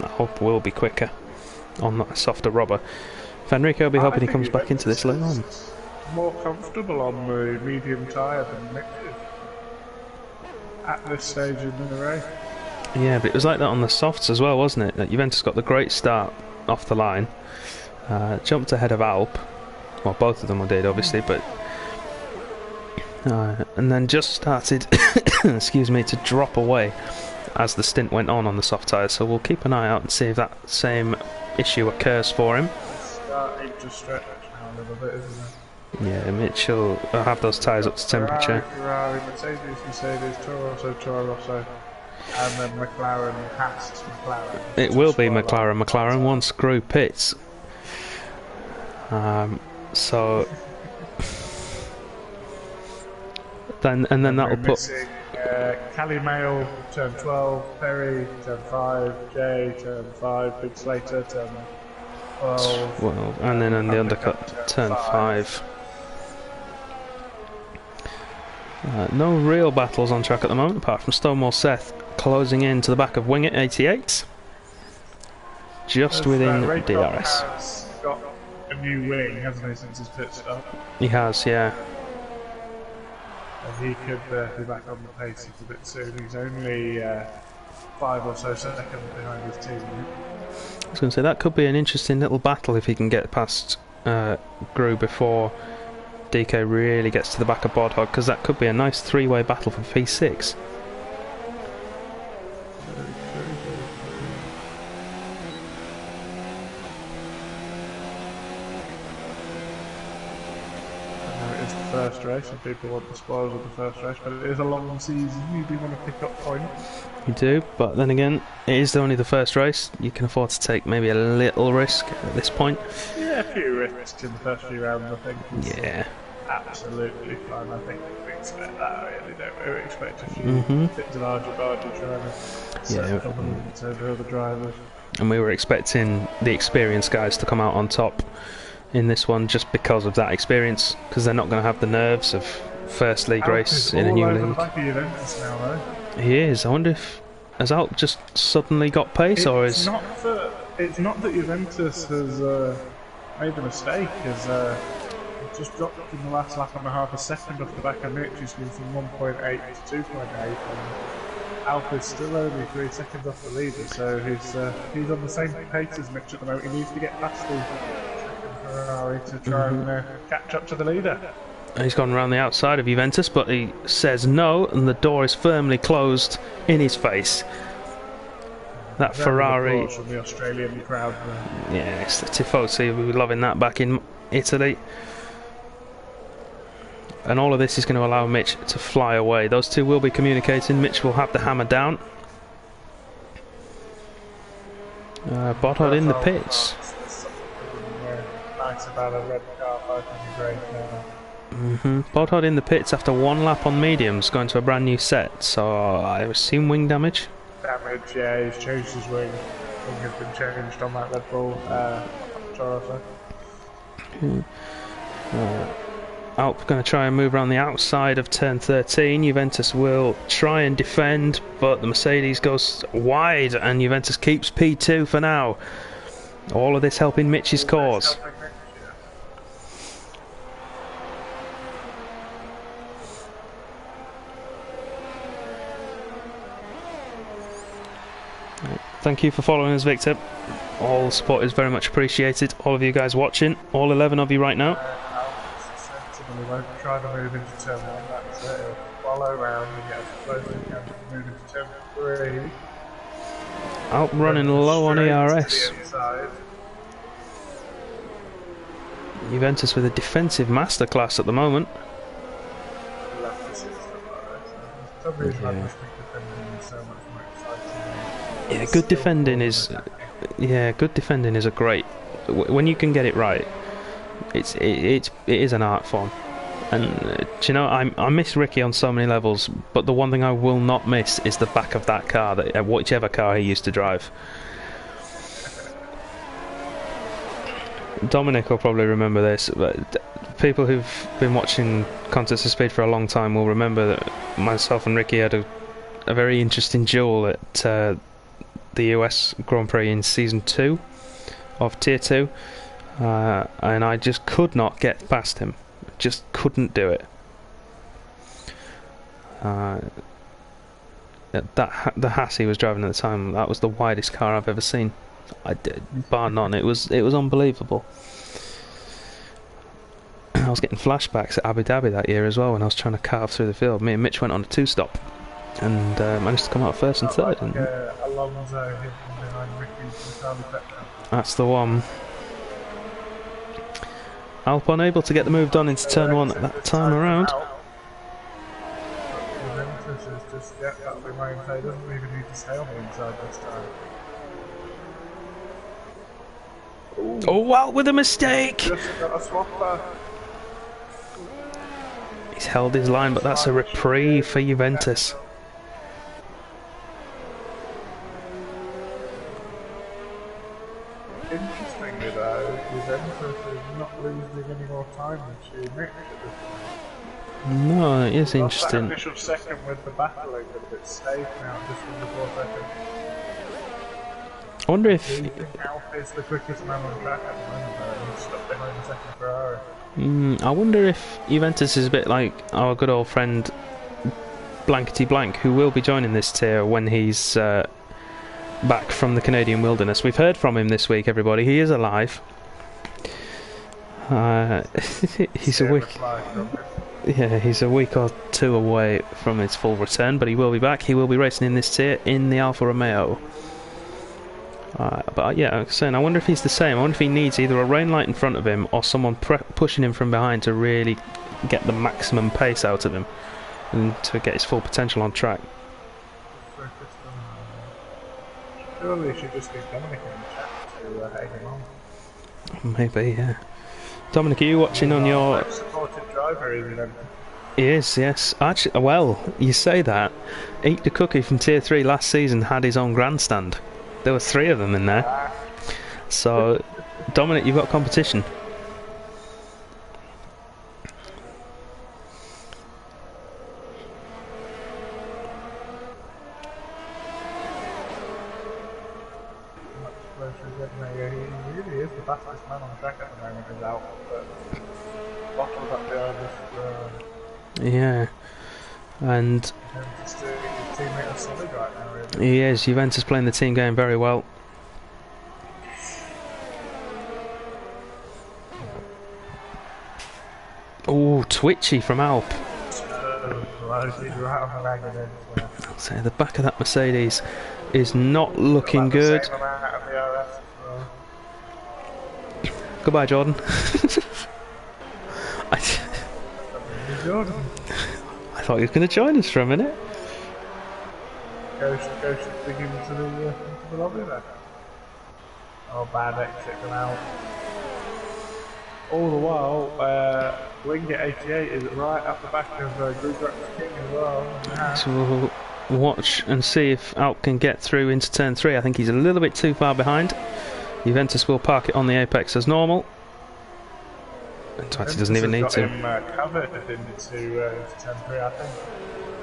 I hope will be quicker on that softer rubber. Fenrique will be hoping he comes back into this later on. More comfortable on the medium tyre than Mitch is at this stage in the race. Yeah, but it was like that on the softs as well, wasn't it? That Juventus got the great start off the line, jumped ahead of Alp. Well, both of them did, obviously, but and then just started, excuse me, to drop away as the stint went on the soft tyres. So we'll keep an eye out and see if that same issue occurs for him. It's starting to stretch now a little bit, isn't it? Yeah, Mitchell will have those tyres up to temperature. Ferrari, Mercedes, Toro Rosso, and then McLaren, McLaren. It will be McLaren once Gru pits. So then that'll put Cali Mail turn 12, Perry turn 5, Jay turn 5, Big Slater turn 12, and then on the undercut turn 5. No real battles on track at the moment, apart from Stonewall Seth closing in to the back of Wingit 88, just within DRS. Has got a new wing, hasn't he, since his pit stop? He has, yeah. And he could be back on the pace a bit soon. He's only 5 or so seconds behind his team. I was going to say that could be an interesting little battle if he can get past Gru before DK really gets to the back of Bodhog, because that could be a nice three-way battle for P6. First race, and people want the spoils of the first race, but it is a long season. You do want to pick up points. You do, but then again, it is only the first race. You can afford to take maybe a little risk at this point. Yeah, a few risks in the first few rounds, I think. Yeah. Absolutely fine. I think we expect that, really, don't we? We expect a few bits of argy-bargy trying to set dominance over other drivers. And we were expecting the experienced guys to come out on top in this one just because of that experience, because they're not going to have the nerves of first league race in a new league. He is. I wonder if has Alp just suddenly got pace, or is it's not that Juventus has made a mistake, as just dropped in the last lap and a half a second off the back of Mitch, who's gone from 1.8 to 2.8, and Alp is still only 3 seconds off the leader, so he's on the same pace as Mitch at the moment. He needs to get past the Ferrari to try and catch up to the leader. He's gone around the outside of Juventus, but he says no, and the door is firmly closed in his face. That Ferrari. From the Australian crowd there. Yes, the Tifosi, we were loving that back in Italy. And all of this is going to allow Mitch to fly away. Those two will be communicating. Mitch will have the hammer down. Botthard in the pits. Nice about a red car, Botthard in the pits after one lap on mediums, going to a brand new set. So I assume wing damage. Yeah, he's changed his wing. Wing has been changed on that Red Bull Toronto. Alp going to try and move around the outside of turn 13. Juventus will try and defend, but the Mercedes goes wide, and Juventus keeps P2 for now. All of this helping Mitch's cause. Thank you for following us, Victor. All support is very much appreciated. All of you guys watching, all 11 of you right now. He won't try to move into turn 1, that's it. He'll follow around and get as close as he can to move into turn 3. Alp running low on ERS. Juventus with a defensive masterclass at the moment. Yeah, good defending is. Yeah, good defending is a great. When you can get it right, it is an art form. And do you know, I miss Ricky on so many levels, but the one thing I will not miss is the back of that car, that whichever car he used to drive. Dominic will probably remember this, but people who've been watching Contest of Speed for a long time will remember that myself and Ricky had a very interesting duel at the US Grand Prix in Season 2 of Tier 2, and I just could not get past him. Just couldn't do it. The Haas he was driving at the time, that was the widest car I've ever seen. Bar none. It was unbelievable. I was getting flashbacks at Abu Dhabi that year as well when I was trying to carve through the field. Me and Mitch went on a 2-stop and managed to come out first and third. Like, Alonso hidden behind Ricky's that's the one. Alp unable to get the move done into turn 1 at that time around. Juventus is just, yeah, that'll be my inside. Doesn't even need to stay on the inside this time. Oh, Alp with a mistake! Just got a swap there. He's held his line, but that's a reprieve for Juventus. Interestingly though, Juventus is not losing any more time than she Mitch at this point. No, it is interesting. That initial second with the battling, but a bit safe now, just from the 4 seconds. I wonder if... Do you think Alp is the quickest man on track at the moment though? He's stuck behind the second Ferrari. I wonder if Juventus is a bit like our good old friend Blankety Blank, who will be joining this tier when he's back from the Canadian wilderness. We've heard from him this week, everybody. He is alive. He's a week. Yeah, he's a week or 2 away from his full return, but he will be back. He will be racing in this tier in the Alfa Romeo. But yeah, I'm saying, I wonder if he's the same. I wonder if he needs either a rain light in front of him or someone pushing him from behind to really get the maximum pace out of him and to get his full potential on track. Surely you should just leave Dominic in the chat to egg him on. Maybe, yeah. Dominic, are you watching on your... supported driver, is he then? He is, yes. Actually, well, you say that. Eat the Cookie from Tier 3 last season had his own grandstand. There were 3 of them in there. So, Dominic, you've got competition. He really is the fastest man on the track at the moment, is out. But Bottle's up behind us. Yeah. And His teammate is solid right now, really. he is. Juventus playing the team game very well. Oh, twitchy from Alp. Right I'll say the back of that Mercedes is not looking good. Goodbye, Jordan. I thought he was going to join us for a minute. Goes digging into the lobby there. Oh, bad exit from out. All the while, Wingate 88 is right up the back of Gruger's King as well. So we'll watch and see if Alp can get through into turn 3. I think he's a little bit too far behind. Juventus will park it on the apex as normal. In fact, he doesn't even need to. Him, covered into turn 3, I think.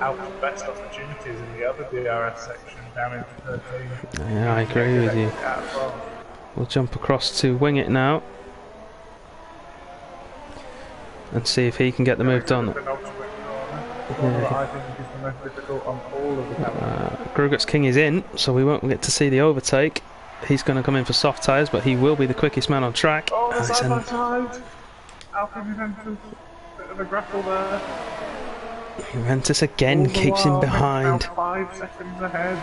Alp's best opportunities in the other DRS section down into 13. Yeah, I agree with you. We'll jump across to Wing It now and see if he can get the move done. I think is the most difficult on all of the cameras. Gruger's King is in, so we won't get to see the overtake. He's going to come in for soft tyres, but he will be the quickest man on track. Oh, the side by side! Alpha Juventus, bit of a grapple there. Juventus again keeps him behind. Now 5 seconds ahead.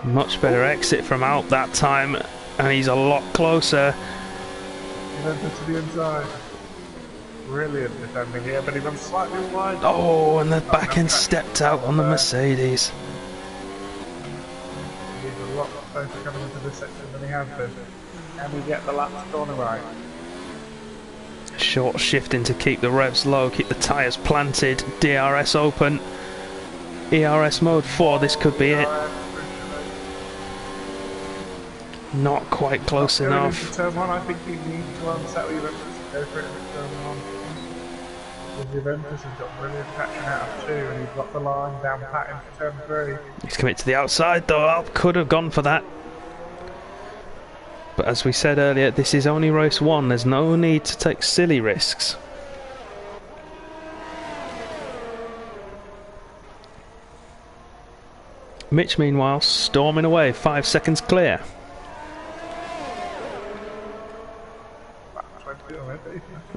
Much better exit from Alp that time, and he's a lot closer. Juventus to the inside. Brilliant defending here, but he runs slightly wide. Oh, and the back end stepped out on the Mercedes. He's a lot closer coming into this section than he has been. Can we get the last corner right? Short shifting to keep the revs low, keep the tyres planted, DRS open. ERS mode 4, this could be it. Not quite close enough. Turn 1, I think he needs to unsettle Juventus and go for it in turn 1. Because Juventus has got brilliant traction out of 2 and he's got the line down pat into turn 3. He's committed to the outside though. Alp could have gone for that. But as we said earlier, this is only race 1. There's no need to take silly risks. Mitch, meanwhile, storming away, 5 seconds clear.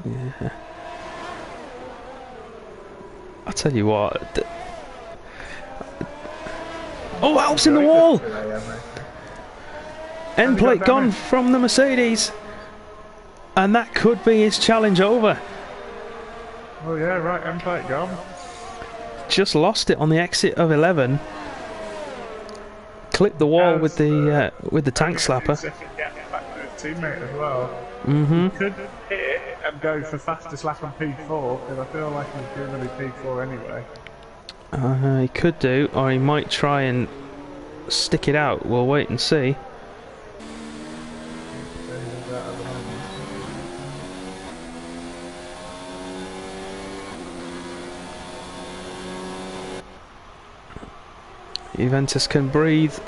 Yeah. I'll tell you what. Oh, Alp's in the wall! End plate gone from the Mercedes. And that could be his challenge over. Oh yeah, right, end plate gone. Just lost it on the exit of 11. Clipped the wall with the tank slapper. Back to his teammate as well. Mm-hmm. He could hit it and go for fastest lap on P4 because I feel like he's going to be P4 anyway. He could do, or he might try and stick it out. We'll wait and see. Juventus can breathe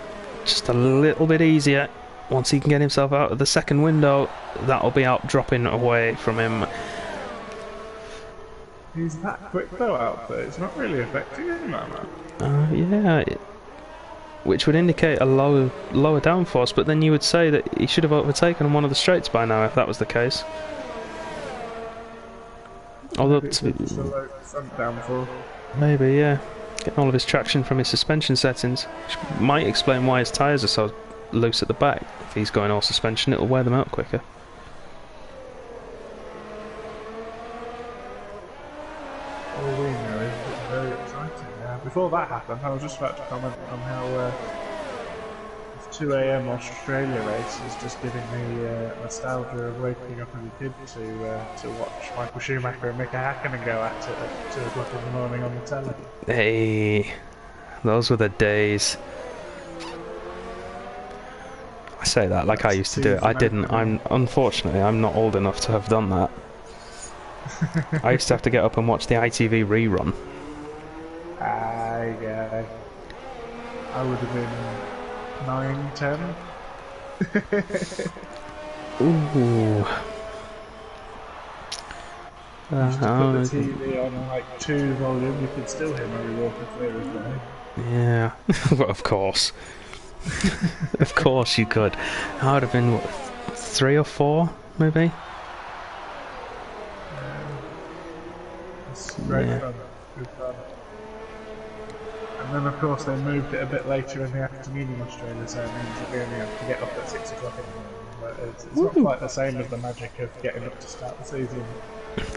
just a little bit easier. Once he can get himself out of the second window, that'll be out dropping away from him. He's that quick though out there, it's not really affecting him that much. Yeah, which would indicate a lower downforce, but then you would say that he should have overtaken on one of the straights by now if that was the case. Although it's a low front downforce. Maybe, yeah. Getting all of his traction from his suspension settings, which might explain why his tyres are so loose at the back. If he's going all suspension, it'll wear them out quicker. All we know is it's very exciting. Before that happened, I was just about to comment on how this 2 AM Australia race is just giving me nostalgia of waking up as a kid to watch Michael Schumacher and Mika Hakkinen go at it at 2 o'clock in the morning on the telly. Hey, those were the days. I say that like I used to do it. I didn't. Unfortunately, I'm not old enough to have done that. I used to have to get up and watch the ITV rerun. Yeah. I would have been 9, 10. Ooh. Just put the TV on like 2 volume, you could still hear me walking through as well. Yeah, well, of course. Of course you could. I would have been 3 or 4, maybe. It's great fun. Good fun. And then, of course, they moved it a bit later in the afternoon in Australia, so it means that we only have to get up at 6 o'clock in the morning. But it's not quite the same as the magic of getting up to start the season.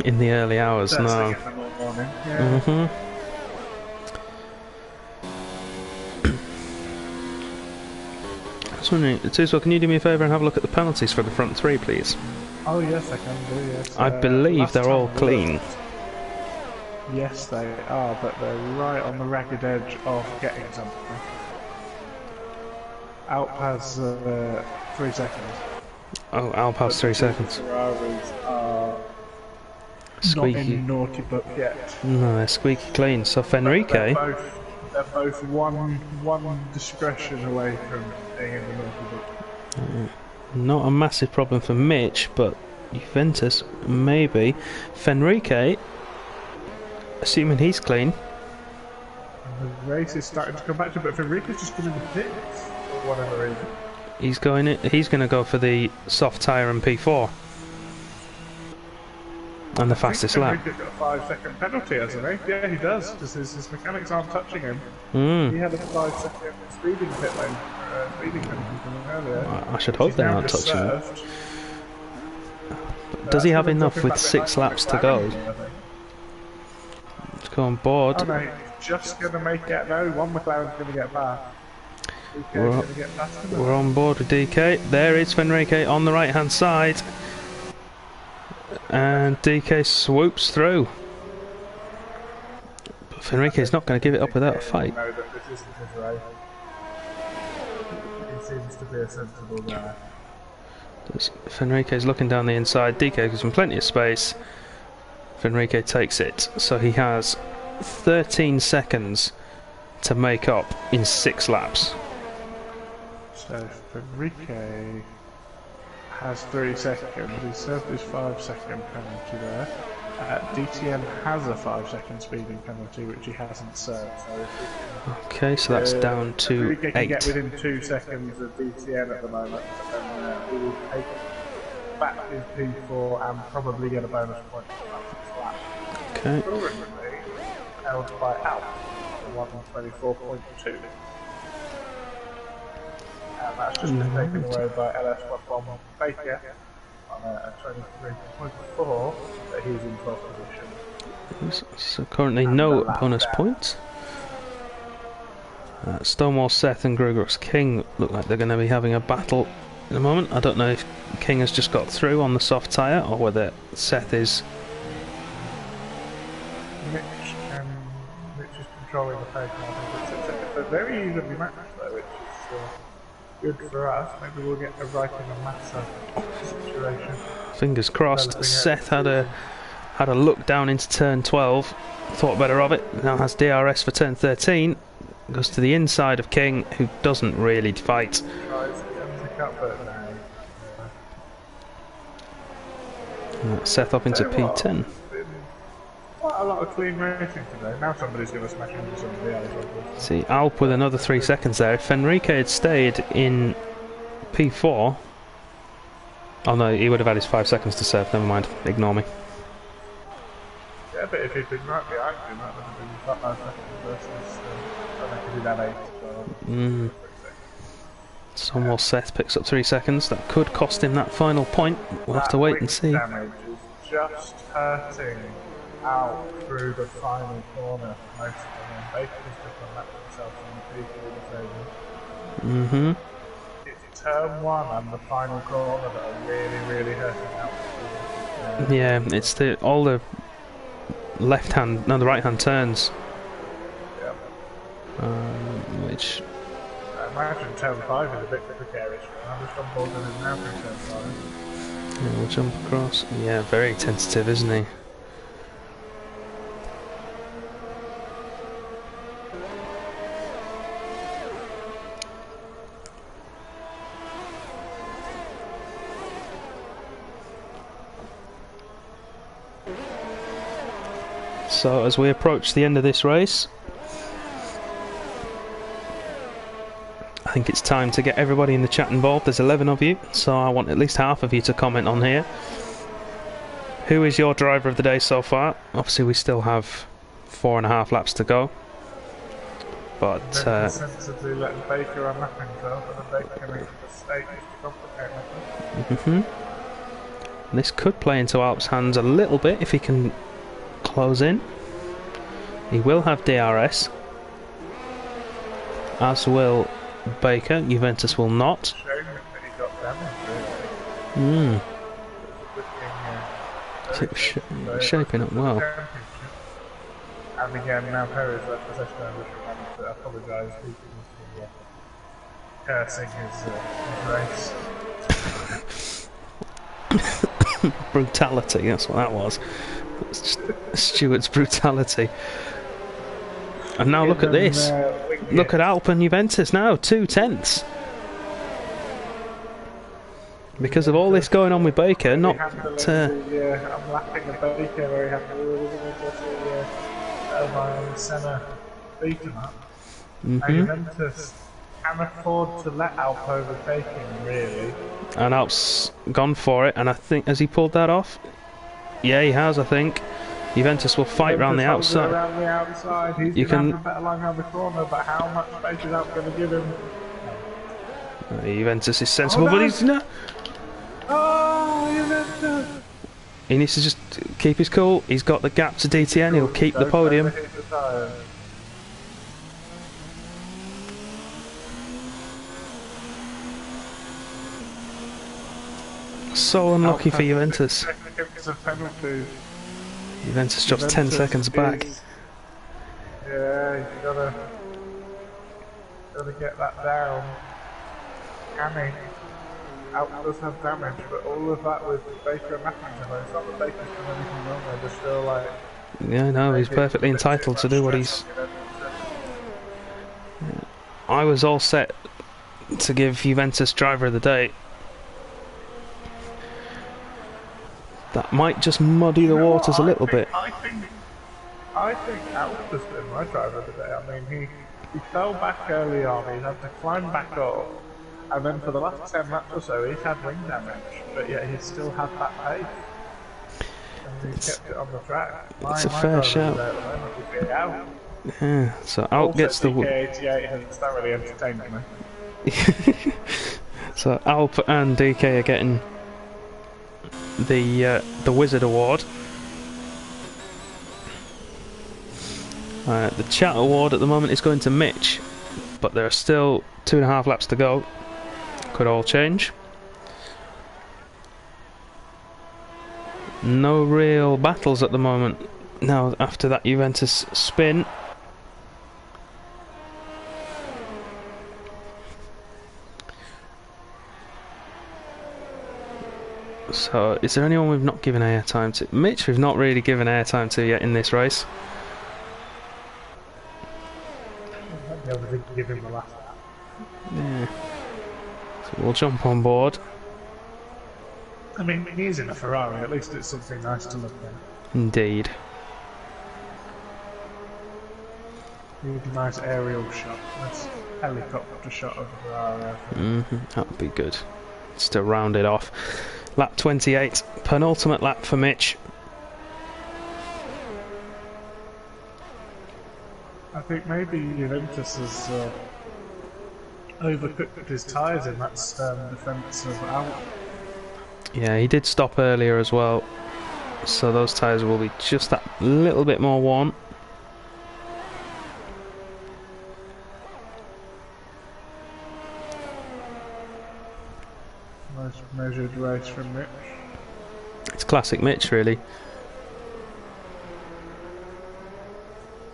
In the early hours, First no. thing in the morning. Yeah. I was wondering, Tuzwell, can you do me a favour and have a look at the penalties for the front three, please? Oh, yes, I can do, yes. I believe they're all clean. Yes, they are, but they're right on the ragged edge of getting something. Alp has 3 seconds. Oh, Alp has 3 seconds. Ferraris are Squeaky. not in naughty book yet. No, they're squeaky clean. So Fenrique... They're both one discretion away from being in the naughty book. Not a massive problem for Mitch, but Juventus, maybe. Fenrique, assuming he's clean. And the race is starting to come back to him, but Fenrique's just going in the pits for whatever reason. He's going to go for the soft tyre and P4. And the fastest lap. Fenrique's got a 5-second penalty, hasn't he? Yeah, he does, because his mechanics aren't touching him. He had a 5-second speeding pit lane, speeding penalty from him earlier. I should hope they aren't touching him. Does he have enough with 6 laps to go? Let's go on board. Oh no, he's just going to make it. No, one McLaren's going to get past. We're on board with DK. There is Fenrique on the right hand side. And DK swoops through. But Fenrique is not going to give it up without a fight. Know that this isn't his race. He seems to be a sensible guy. Fenrique is looking down the inside. DK gives him plenty of space. Fenrique takes it. So he has 13 seconds to make up in 6 laps. So Fenrique has 3 seconds. He served his 5-second penalty there. DTM has a 5-second speeding penalty which he hasn't served. So okay, so that's down to 8. Can get within 2 seconds of DTM at the moment, and he will take back his P4 and probably get a bonus point for that lap. Okay. Currently held by Alp, 124.2. And that's just been taken away by LS11 Baker on a 23.4, but he's in 12th position. So currently no bonus points. Stonewall Seth and Grugros King look like they're going to be having a battle in a moment. I don't know if King has just got through on the soft tyre or whether Seth is... Mitch is controlling the pace now. It's a very evenly matched though, which is good for us. Maybe we'll get a right in a Massa situation. Fingers crossed. Seth had a look down into turn 12, thought better of it. Now has DRS for turn 13. Goes to the inside of King, who doesn't really fight. Seth up into P10. Quite a lot of clean racing today. Now somebody's going to smash into somebody else. See, Alp with another 3 seconds there. If Fenrique had stayed in P4... Oh no, he would have had his 5 seconds to serve. Never mind, ignore me. Yeah, but if he'd been right behind him, that would have been 5 seconds versus... I think he'd had 8 as well. Stonewall Seth picks up 3 seconds. That could cost him that final point. We'll have to wait and see. Damage is just hurting out through the final corner most of them. Baker's just unlapped himself on the P4 It's turn 1 and the final corner that are really hurting out. Yeah, it's all the the right hand turns. Yep. Which... I imagine turn 5 is a bit precarious. I'm just on board with him now for turn 5. Yeah, we'll jump across. Yeah, very tentative, isn't he? So as we approach the end of this race, I think it's time to get everybody in the chat involved. There's 11 of you, so I want at least half of you to comment on here. Who is your driver of the day so far? Obviously we still have 4.5 laps to go. But sensibly letting Baker on nothing though, but the Baker makes a mistake to complicate matters. This could play into Alp's hands a little bit if he can close in. He will have DRS, as will Baker. Juventus will not. Shame that he got damage, really. Shaping up well. And again, now Perez left possession over to apologise. He was cursing his race. Brutality, that's what that was. Stewart's brutality. And now look at this. Look at Alp and Juventus now, 2/10. Because of all this going on with Baker, not... I'm lapping a Baker very happily with Irvine Senna beat him up. And Juventus can afford to let Alp overtake him, really. And Alp's gone for it, and I think, has he pulled that off? Yeah, he has, I think. Juventus will fight round the outside. Around the outside. He's you can have a better line around the corner, but how much space is Alp going to give him? Juventus is sensible, but he's not. Oh, Juventus! He needs to just keep his cool. He's got the gap to DTN. He'll keep the podium. So unlucky for Juventus. Juventus drops 10 seconds back. Yeah, you gotta get that down. Can he? Alp does have damage, but all of that with Baker and McIntyre, it's not that Baker's done anything wrong, they just feel like... Yeah, no, he's perfectly entitled to do what he's... I was all set to give Juventus driver of the day. That might just muddy the waters a little bit. I think Alp has been my driver of the day. I mean, he fell back early on, he had to climb back up. And then for the last 10 laps or so, he's had wing damage, but yet he's still had that pace. And he's kept it on the track. It's a fair shout. Yeah, so Alp gets the win. It's not really entertaining me. So Alp and DK are getting the Wizard Award. The Chat Award at the moment is going to Mitch, but there are still 2.5 laps to go. Could all change. No real battles at the moment. Now after that Juventus spin. So is there anyone we've not given airtime to? Mitch we've not really given airtime to yet in this race. Give him the last lap. Yeah. So we'll jump on board. I mean, he's in a Ferrari, at least it's something nice to look at. Indeed. Need a nice aerial shot, nice helicopter shot of the Ferrari. That would be good. Just to round it off. Lap 28, penultimate lap for Mitch. I think maybe Juventus has overcooked his tyres in that defence of Alp. Yeah, he did stop earlier as well, so those tyres will be just that little bit more worn. Nice measured race from Mitch. It's classic Mitch, really.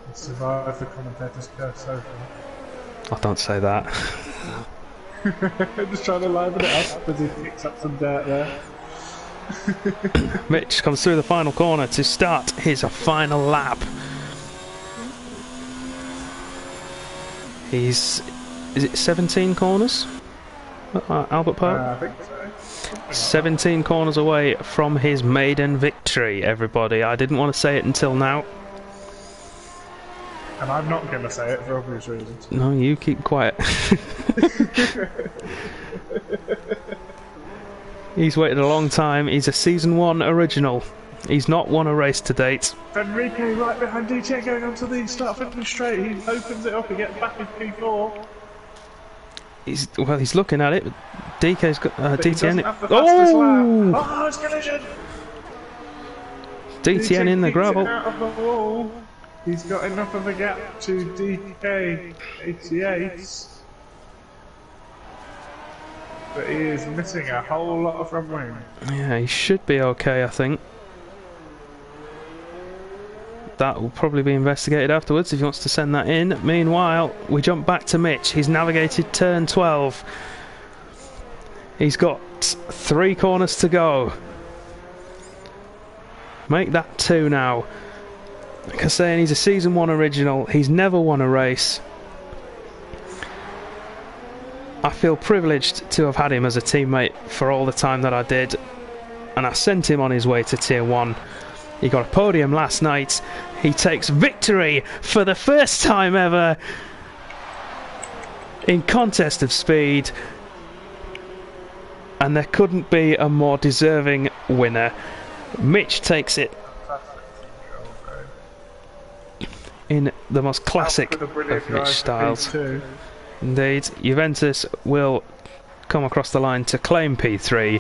He survived the commentator's curse so far. I don't say that. Just trying to liven it up as he picks up some dirt there. Mitch comes through the final corner to start his final lap. Is it 17 corners? Albert Park? I think so. 17 corners away from his maiden victory, everybody. I didn't want to say it until now. And I'm not going to say it for obvious reasons. No, you keep quiet. He's waited a long time. He's a Season 1 original. He's not won a race to date. Enrique right behind DT going onto the start finish straight. He opens it up, he gets back in P4. He's looking at it. DK's got DTN. Oh, it's collision! DTN in the gravel. Out of the wall. He's got enough of a gap to DK 88. But he is missing a whole lot of front wing. Yeah, he should be okay, I think. That will probably be investigated afterwards if he wants to send that in. Meanwhile, we jump back to Mitch. He's navigated turn 12. He's got 3 corners to go. Make that 2 now. Like I say, he's a Season 1 original. He's never won a race. I feel privileged to have had him as a teammate for all the time that I did. And I sent him on his way to Tier 1. He got a podium last night. He takes victory for the first time ever in Contest of Speed. And there couldn't be a more deserving winner. Mitch takes it in the most classic of Mitch styles. Indeed, Juventus will come across the line to claim P3.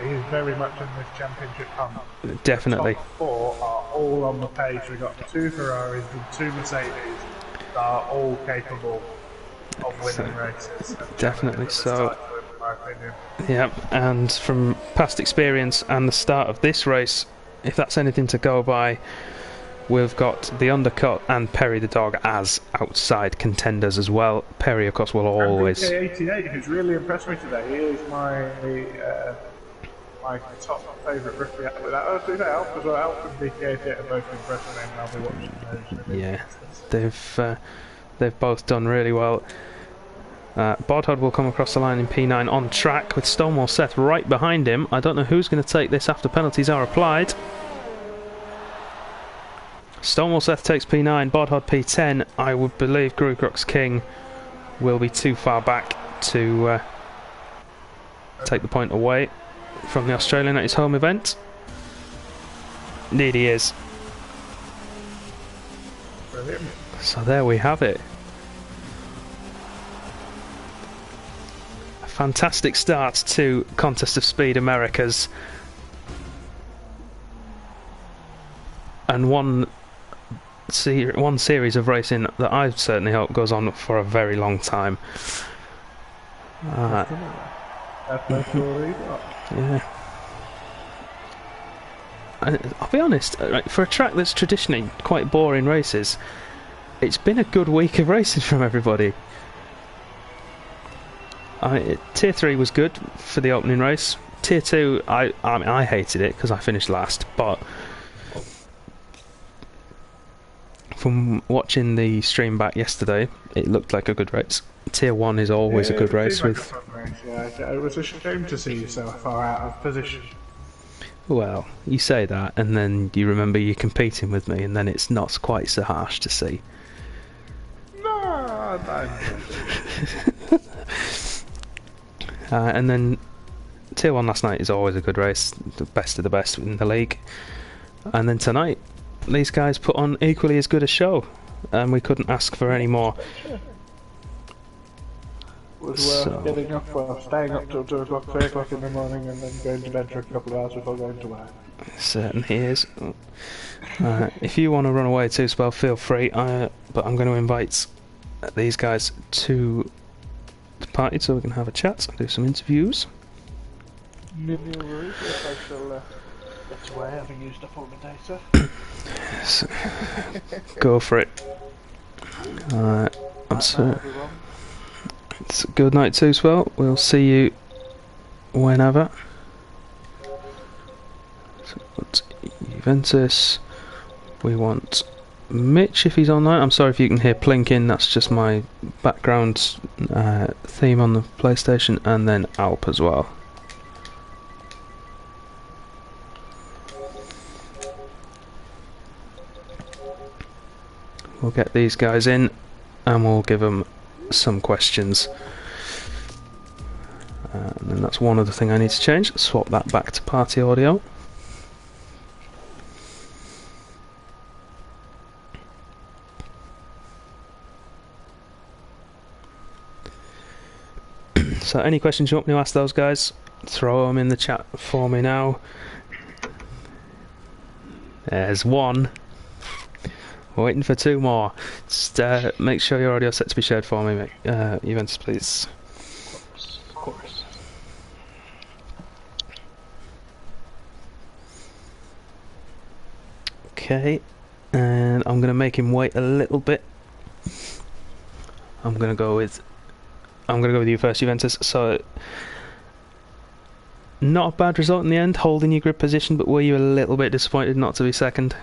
He is very much in this championship hunt. Definitely. The top 4 are all on the pace. We've got 2 Ferraris and 2 Mercedes that are all capable of winning races. Definitely so. In my opinion. Yeah, and from past experience and the start of this race, if that's anything to go by, we've got the Undercut and Perry the Dog as outside contenders as well. Perry, of course, will always... AK88, who's really impressed me today. He is my top favourite rookie out of that. Oh, do that Alp as well. Alp and DK88 are both impressed me, and I'll be watching those. Yeah, they've both done really well. Bodhod will come across the line in P9 on track with Stonewall Seth right behind him. I don't know who's going to take this after penalties are applied. Stonewall Seth takes P9, Bodhod P10. I would believe Grookrux King will be too far back to take the point away from the Australian at his home event. Indeed he is. Brilliant. So there we have it. A fantastic start to Contest of Speed Americas. And one series of racing that I certainly hope goes on for a very long time. Yeah. And I'll be honest, for a track that's traditionally quite boring races, it's been a good week of racing from everybody. Tier 3 was good for the opening race. Tier 2, I hated it because I finished last, but from watching the stream back yesterday, it looked like a good race. Tier 1 is always a good race. It was a shame to see you so far out of position. Well, you say that, and then you remember you're competing with me, and then it's not quite so harsh to see. No. And then Tier 1 last night is always a good race, the best of the best in the league. And then tonight, these guys put on equally as good a show, and we couldn't ask for any more. Was getting up, staying up till 2 o'clock, 3 o'clock in the morning, and then going to bed for a couple of hours before going to work. It certainly is. If you want to run away too, Spell, feel free. But I'm going to invite these guys to the party so we can have a chat and do some interviews. No worries, yes, I shall get away, having used up all the data. So, go for it. I'm sorry. It's a good night too, Swell. We'll see you whenever. So, Juventus. We want Mitch if he's online. I'm sorry if you can hear plinking. That's just my background theme on the PlayStation, and then Alp as well. We'll get these guys in and we'll give them some questions. And then that's one other thing I need to change. Swap that back to party audio. So any questions you want me to ask those guys, throw them in the chat for me now. There's one. We're waiting for two more. Just make sure your audio set to be shared for me, mate. Events, please. Of course. Okay, and I'm going to make him wait a little bit. I'm going to go with you first, Juventus. So, not a bad result in the end, holding your grid position, but were you a little bit disappointed not to be second?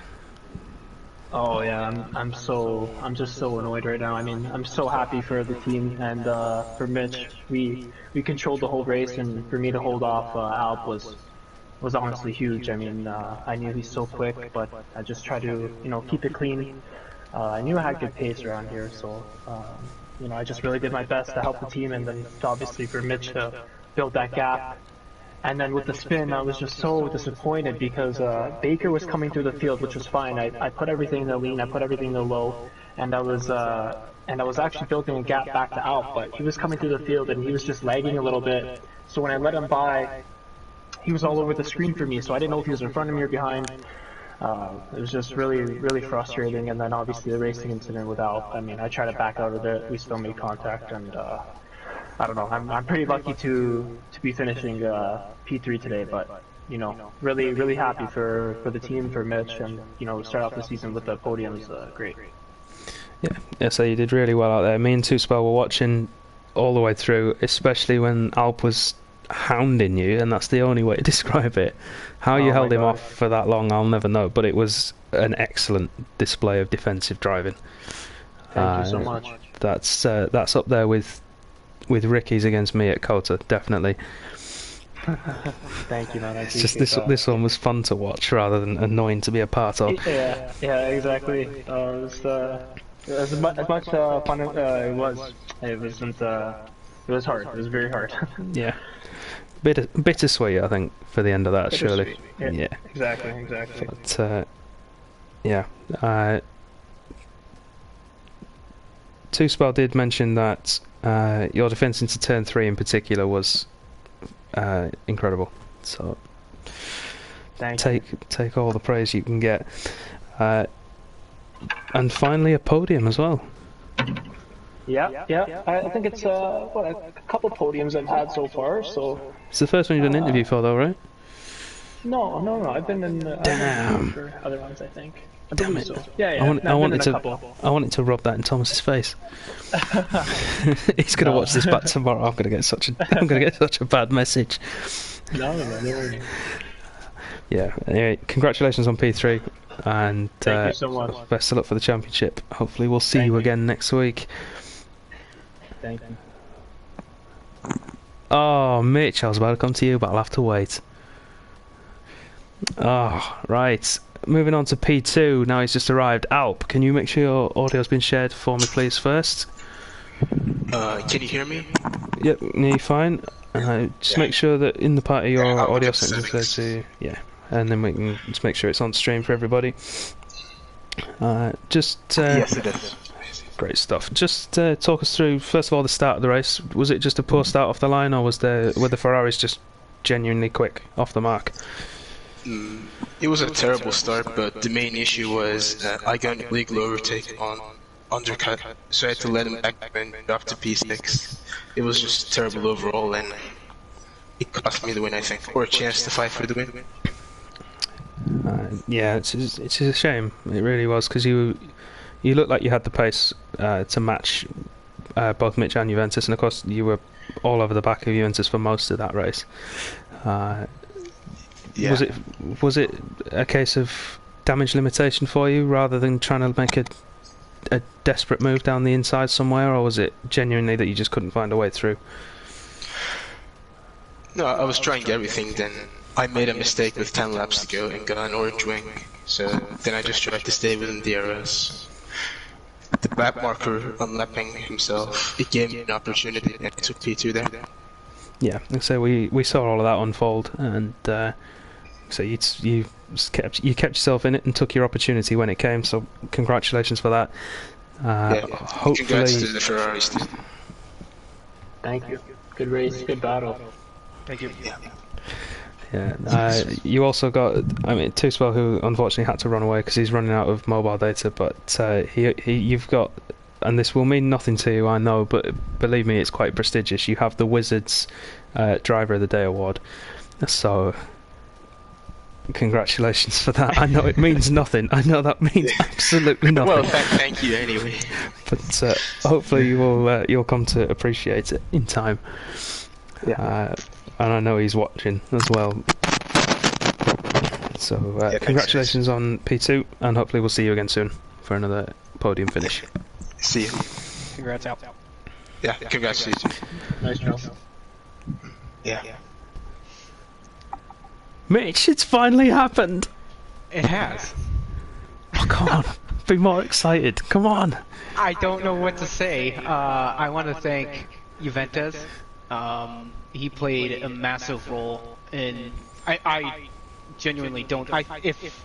Oh yeah, I'm just so annoyed right now. I mean, I'm so happy for the team and for Mitch. We controlled the whole race, and for me to hold off Alp was honestly huge. I mean, I knew he's so quick, but I just tried to keep it clean. I knew I had good pace around here, so I just really did my best to help the team, and then obviously for Mitch to build that gap. And then with the spin, I was just so disappointed because Baker was coming through the field, which was fine. I put everything in the lean, I put everything in the low, and I was actually building a gap back to Alp, but he was coming through the field and he was just lagging a little bit. So when I let him by, he was all over the screen for me, so I didn't know if he was in front of me or behind. It was just really, really frustrating. And then obviously the racing incident with Alp. I mean, I tried to back out of it. We still made contact, and I don't know. I'm pretty lucky to be finishing P3 today, but really, really happy for the team, for Mitch, and start off the season with the podium is great. Yeah, so you did really well out there. Me and Two Spell were watching all the way through, especially when Alp was hounding you, and that's the only way to describe it. How you held him off for that long, I'll never know, but it was an excellent display of defensive driving. Thank you so much. That's up there with Ricky's against me at Kota, definitely. Thank you, man. It's just this one was fun to watch rather than annoying to be a part of. Yeah, exactly. It was as much fun as it was. It wasn't. It was hard. It was very hard. Yeah, bittersweet, I think, for the end of that. Surely. Yeah. Exactly. But yeah. Two Spell did mention that your defense into turn 3 in particular was incredible. So take all the praise you can get. And finally a podium as well. Yeah. I think it's a couple podiums I've had so far. So it's the first one you've done an interview for, though, right? No. I've been in for other ones, I think. Damn it! So. Yeah. I wanted to rub that in Thomas's face. He's gonna watch this back tomorrow. I'm gonna get such a bad message. No. Yeah. Anyway, congratulations on P3, and thank you so much. Best of luck for the championship. Hopefully, we'll see you again next week. Thank you. Oh, Mitch, I was about to come to you, but I'll have to wait. Oh, right. Moving on to P2, now he's just arrived. Alp, can you make sure your audio's been shared for me, please, first? Can you hear me? Yep, you're fine. Just make sure that in the party your audio settings are set to... Yeah, and then we can just make sure it's on stream for everybody. Yes, it is. Great stuff. Just talk us through, first of all, the start of the race. Was it just a poor start off the line, or were the Ferraris just genuinely quick off the mark? It was a terrible start, but the main issue was I got an illegal overtake on undercut, so I had to let him back and drop to P6. It was just terrible overall, and it cost me the win, I think, or a chance to fight for the win. Yeah, it's a shame. It really was, because you looked like you had the pace to match both Mitch and Juventus, and of course you were all over the back of Juventus for most of that race. Yeah. Was it a case of damage limitation for you rather than trying to make a desperate move down the inside somewhere, or was it genuinely that you just couldn't find a way through? No, I was trying everything, then I made a mistake with 10 laps to go and got an orange wing, so then I just tried to stay within DRS. the lap marker unlapping himself, it gave me an opportunity and it took P2 there. Yeah, so we saw all of that unfold, and so you kept yourself in it and took your opportunity when it came. So congratulations for that. Hopefully, congrats to the Ferraris too. Thank you. Good race, good battle. Thank you. Yeah, you also got, I mean, Tuspel, who unfortunately had to run away because he's running out of mobile data, but you've got, and this will mean nothing to you, I know, but believe me, it's quite prestigious. You have the Wizards Driver of the Day award, so congratulations for that. I know it means nothing. I know that means absolutely nothing. Well, thank you anyway. But hopefully you'll come to appreciate it in time. Yeah. And I know he's watching as well. So congratulations on P2, and hopefully we'll see you again soon for another podium finish. See you. Congrats out. Yeah, congrats to you too. Nice job. Yeah. Mitch, it's finally happened! It has. Oh, come on, be more excited, come on! I don't know what to say. I want to thank Juventus. He played a massive role in. I genuinely don't. If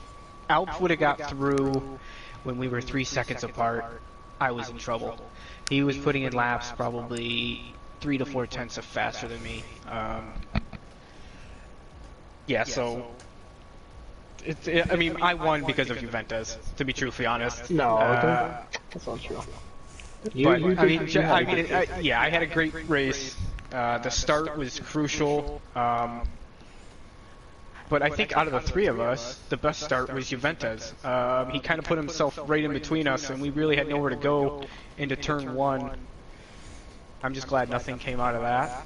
Alp would have got through when we were 3 seconds apart, I was in trouble. He was putting in laps probably 3 to 4 tenths of faster than me. Yeah, so. I mean, I won because of Juventus, to be truthfully honest. No, that's not true. But I mean, yeah, I had a great race. The start was crucial. But I think out of the three of us, the best start was Juventus. He kind of put himself right in between us, and we really had nowhere to go into turn one. I'm just glad nothing came out of that.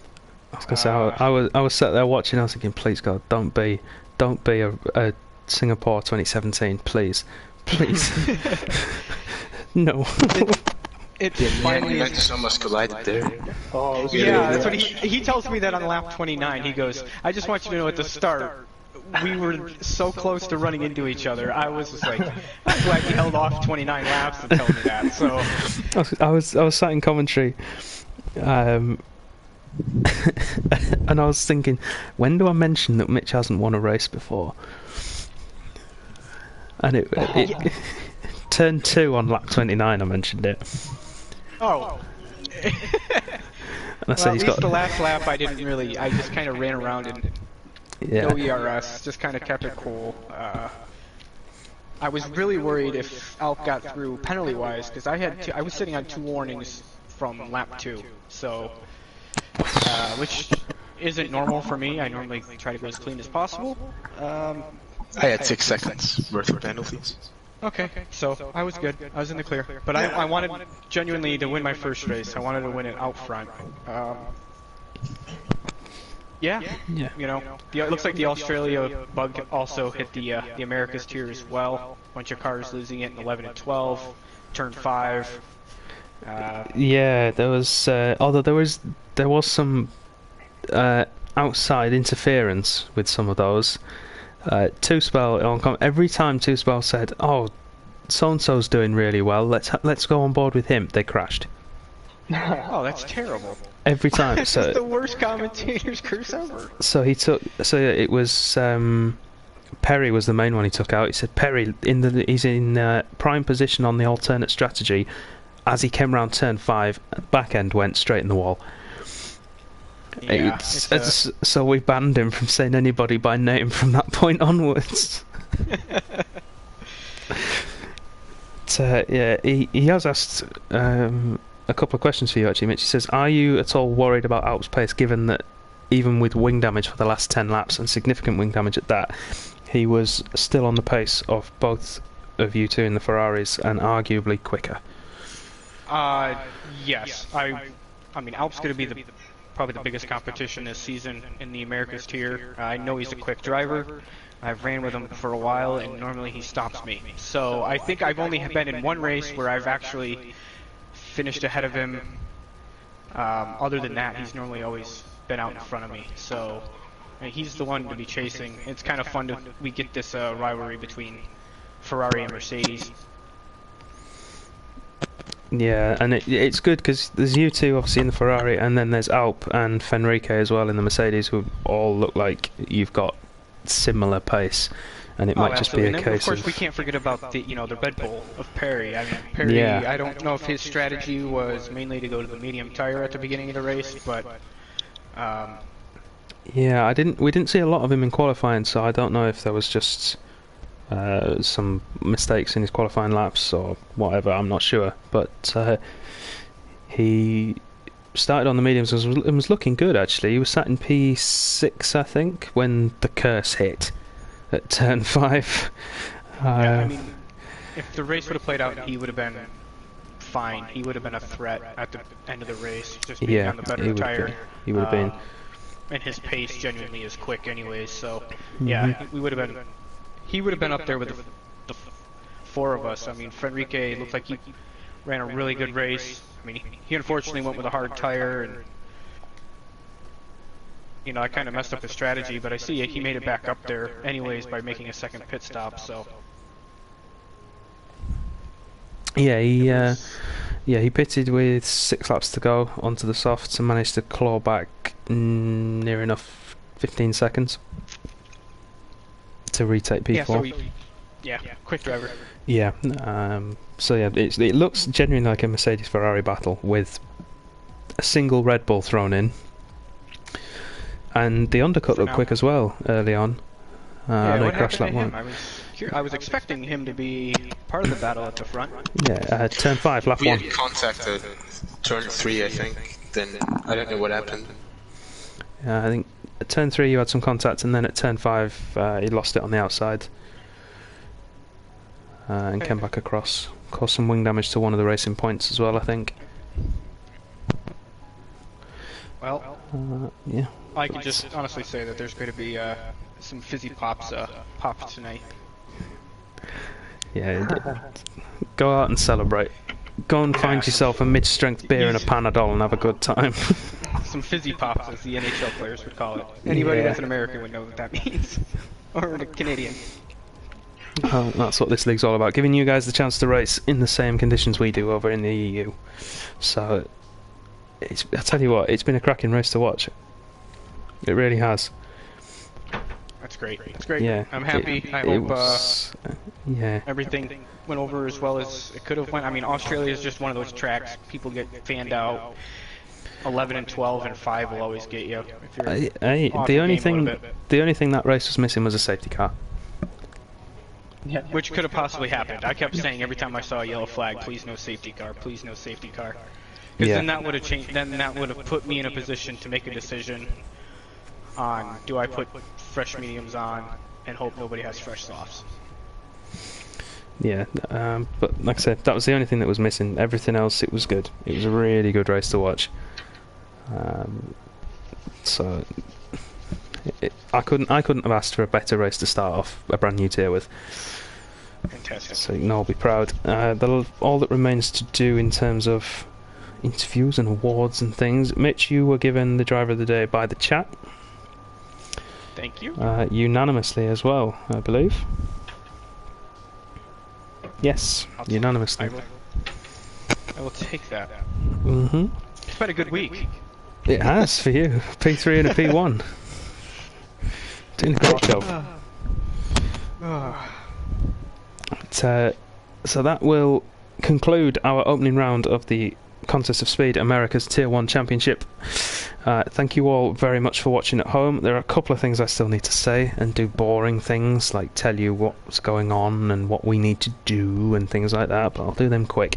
I was gonna say, I was sat there watching. I was thinking, please God, don't be a Singapore 2017, please. No. It Yeah, finally Juventus almost collided there. Oh, yeah, that's what he tells me that on lap 29. He goes, I just want you to know at the start, we were so close to running into each other. I was just like, I'm glad he held off 29 laps to tell me that. So I was sat in commentary, and I was thinking, when do I mention that Mitch hasn't won a race before? And it turn 2 on lap 29. I mentioned it. oh. And I said Well, at he's least got the last lap I didn't really, I just kind of ran around and no ERS, just kind of kept it cool. I was really worried if Alp got through penalty-wise, because I was sitting on 2 warnings from lap 2, so, which isn't normal for me. I normally try to go as clean as possible. I had 6 seconds worth of penalties. Okay, so I was good. I was in the clear. But I wanted genuinely to win my first race. I wanted to win it out front. Yeah, you know, it looks like the Australia bug also hit the Americas tier as well. Bunch of cars losing it in 11 and 12, turn 5. Yeah, there was although there was some outside interference with some of those. Tuspel, every time Tuspel said, "Oh, so and so's doing really well. Let's go on board with him," they crashed. Oh, that's terrible. Every time. This is the worst commentator's curse ever. So it was Perry was the main one he took out. He said Perry he's in prime position on the alternate strategy. As he came round turn 5, back end went straight in the wall. Yeah, so we banned him from saying anybody by name from that point onwards. Yeah, he has asked a couple of questions for you actually, Mitch. He says, are you at all worried about Alp's pace, given that even with wing damage for the last 10 laps, and significant wing damage at that, he was still on the pace of both of you two in the Ferraris, and arguably quicker? Yes. I mean, Alp's going to be probably the biggest competition this season in the Americas tier. I know he's a quick driver. I've ran with him for a while, and normally he stops me. So I think I've only been in one race where I've actually finished ahead of him. Other than that, he's normally always been out in front of me. So he's the one to be chasing. It's kind of fun we get this rivalry between Ferrari and Mercedes. Yeah, and it's good because there's you two obviously in the Ferrari, and then there's Alp and Fenrique as well in the Mercedes, who all look like you've got similar pace, and it might just be a and then, case of course, we can't forget about the Red Bull of Perry. I mean, Perry. Yeah. I don't know if his strategy was mainly to go to the medium tire at the beginning of the race, but yeah, we didn't see a lot of him in qualifying, so I don't know if there was just some mistakes in his qualifying laps or whatever. I'm not sure, but he started on the mediums and was looking good actually. He was sat in P6, I think, when the curse hit at turn 5. yeah, I mean, if the race would have played out, he would have been fine. He would have been a threat at the end of the race, just being on the better tire. He would have been. And his pace genuinely is quick anyways, so yeah, we would have been. He would have been up there with the 4 of us. I mean, Fenrique looked like he ran a really good race. I mean, he unfortunately went with a hard tire, and I kind of messed up his strategy, but I see he made it back up there anyways by making a second pit stop. So yeah, he pitted with 6 laps to go onto the softs and managed to claw back near enough 15 seconds to retake P4. Yeah, quick driver. Yeah, so yeah, it looks genuinely like a Mercedes-Ferrari battle with a single Red Bull thrown in. And the undercut looked quick as well early on. I know he crashed lap 1. I was expecting him to be part of the battle at the front. Yeah, turn 5, lap 1. We had contact at turn 3, I think. Then I don't know what happened. I think at turn 3 you had some contact, and then at turn 5 he lost it on the outside. And came back across. Caused some wing damage to one of the racing points as well, I think. Well, yeah. I can just honestly say that there's going to be some fizzy pops tonight. Yeah, go out and celebrate. Go and find yourself a mid-strength beer and a Panadol and have a good time. Some fizzy pops, as the NHL players would call it. Anybody that's an American would know what that means. Or a Canadian. Well, that's what this league's all about, giving you guys the chance to race in the same conditions we do over in the EU. So, I tell you what, it's been a cracking race to watch. It really has. That's great. That's great. Yeah, I'm happy. I hope everything went over as well as it could have went. I mean, Australia is just one of those tracks. People get fanned out. 11 and 12 and 5 will always get you. If you're the only thing that race was missing was a safety car. Yeah, which could have possibly happened. I kept saying every time I saw a yellow flag, please no safety car, please no safety car. Because then that would have changed. Then that would have put me in a position to make a decision on do I put fresh mediums on and hope nobody has fresh softs. Yeah, but like I said, that was the only thing that was missing. Everything else, it was good. It was a really good race to watch. So I couldn't have asked for a better race to start off a brand new tier with. Fantastic. So you can all be proud. All that remains to do in terms of interviews and awards and things. Mitch, you were given the driver of the day by the chat. Thank you. Unanimously as well, I believe. Yes, unanimously. I will take that. Mm-hmm. It's been a good week. It has for you. P3 and a P1. Doing a great job. So that will conclude our opening round of the Contest of Speed America's Tier 1 Championship. Thank you all very much for watching at home. There are a couple of things I still need to say and do boring things like tell you what's going on and what we need to do and things like that, but I'll do them quick.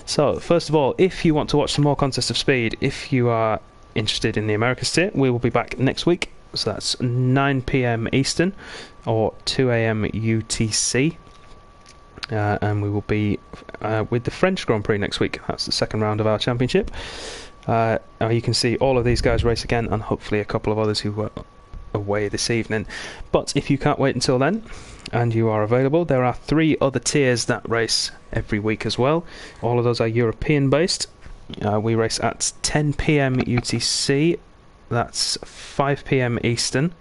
So first of all, if you want to watch some more Contest of Speed, if you are interested in the America's Tier, we will be back next week. So that's 9 PM Eastern or 2 AM UTC. And we will be with the French Grand Prix next week. That's the second round of our championship. You can see all of these guys race again, and hopefully a couple of others who were away this evening. But if you can't wait until then, and you are available, there are 3 other tiers that race every week as well. All of those are European based. We race at 10 PM UTC. That's 5 PM Eastern.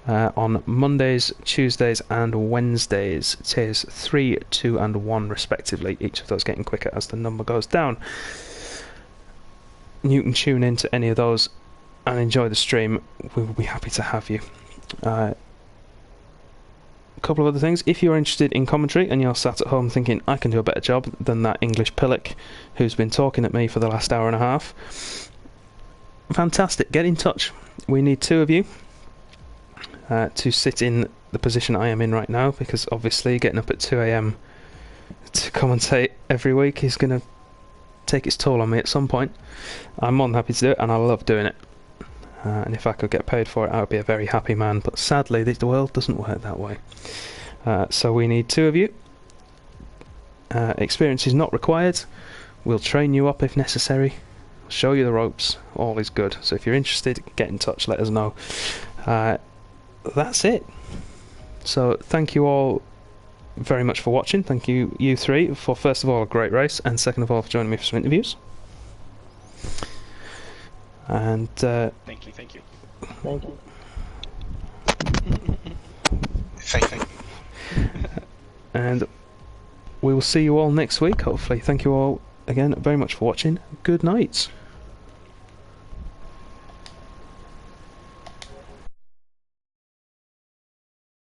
on Mondays, Tuesdays and Wednesdays. Tiers 3, 2 and 1 respectively, each of those getting quicker as the number goes down. You can tune in to any of those and enjoy the stream. We will be happy to have you. A couple of other things. If you're interested in commentary and you're sat at home thinking I can do a better job than that English pillock who's been talking at me for the last hour and a half, fantastic, get in touch. We need 2 of you to sit in the position I am in right now, because obviously getting up at 2 AM to commentate every week is going to take its toll on me at some point. I'm more than happy to do it, and I love doing it. And if I could get paid for it, I would be a very happy man. But sadly, the world doesn't work that way. So we need 2 of you. Experience is not required. We'll train you up if necessary. Show you the ropes. All is good. So if you're interested, get in touch. Let us know. That's it. So thank you all very much for watching. Thank you, you 3, for first of all a great race, and second of all for joining me for some interviews. And thank you. Thank you. Thank you. And we will see you all next week, hopefully. Thank you all again very much for watching. Good night.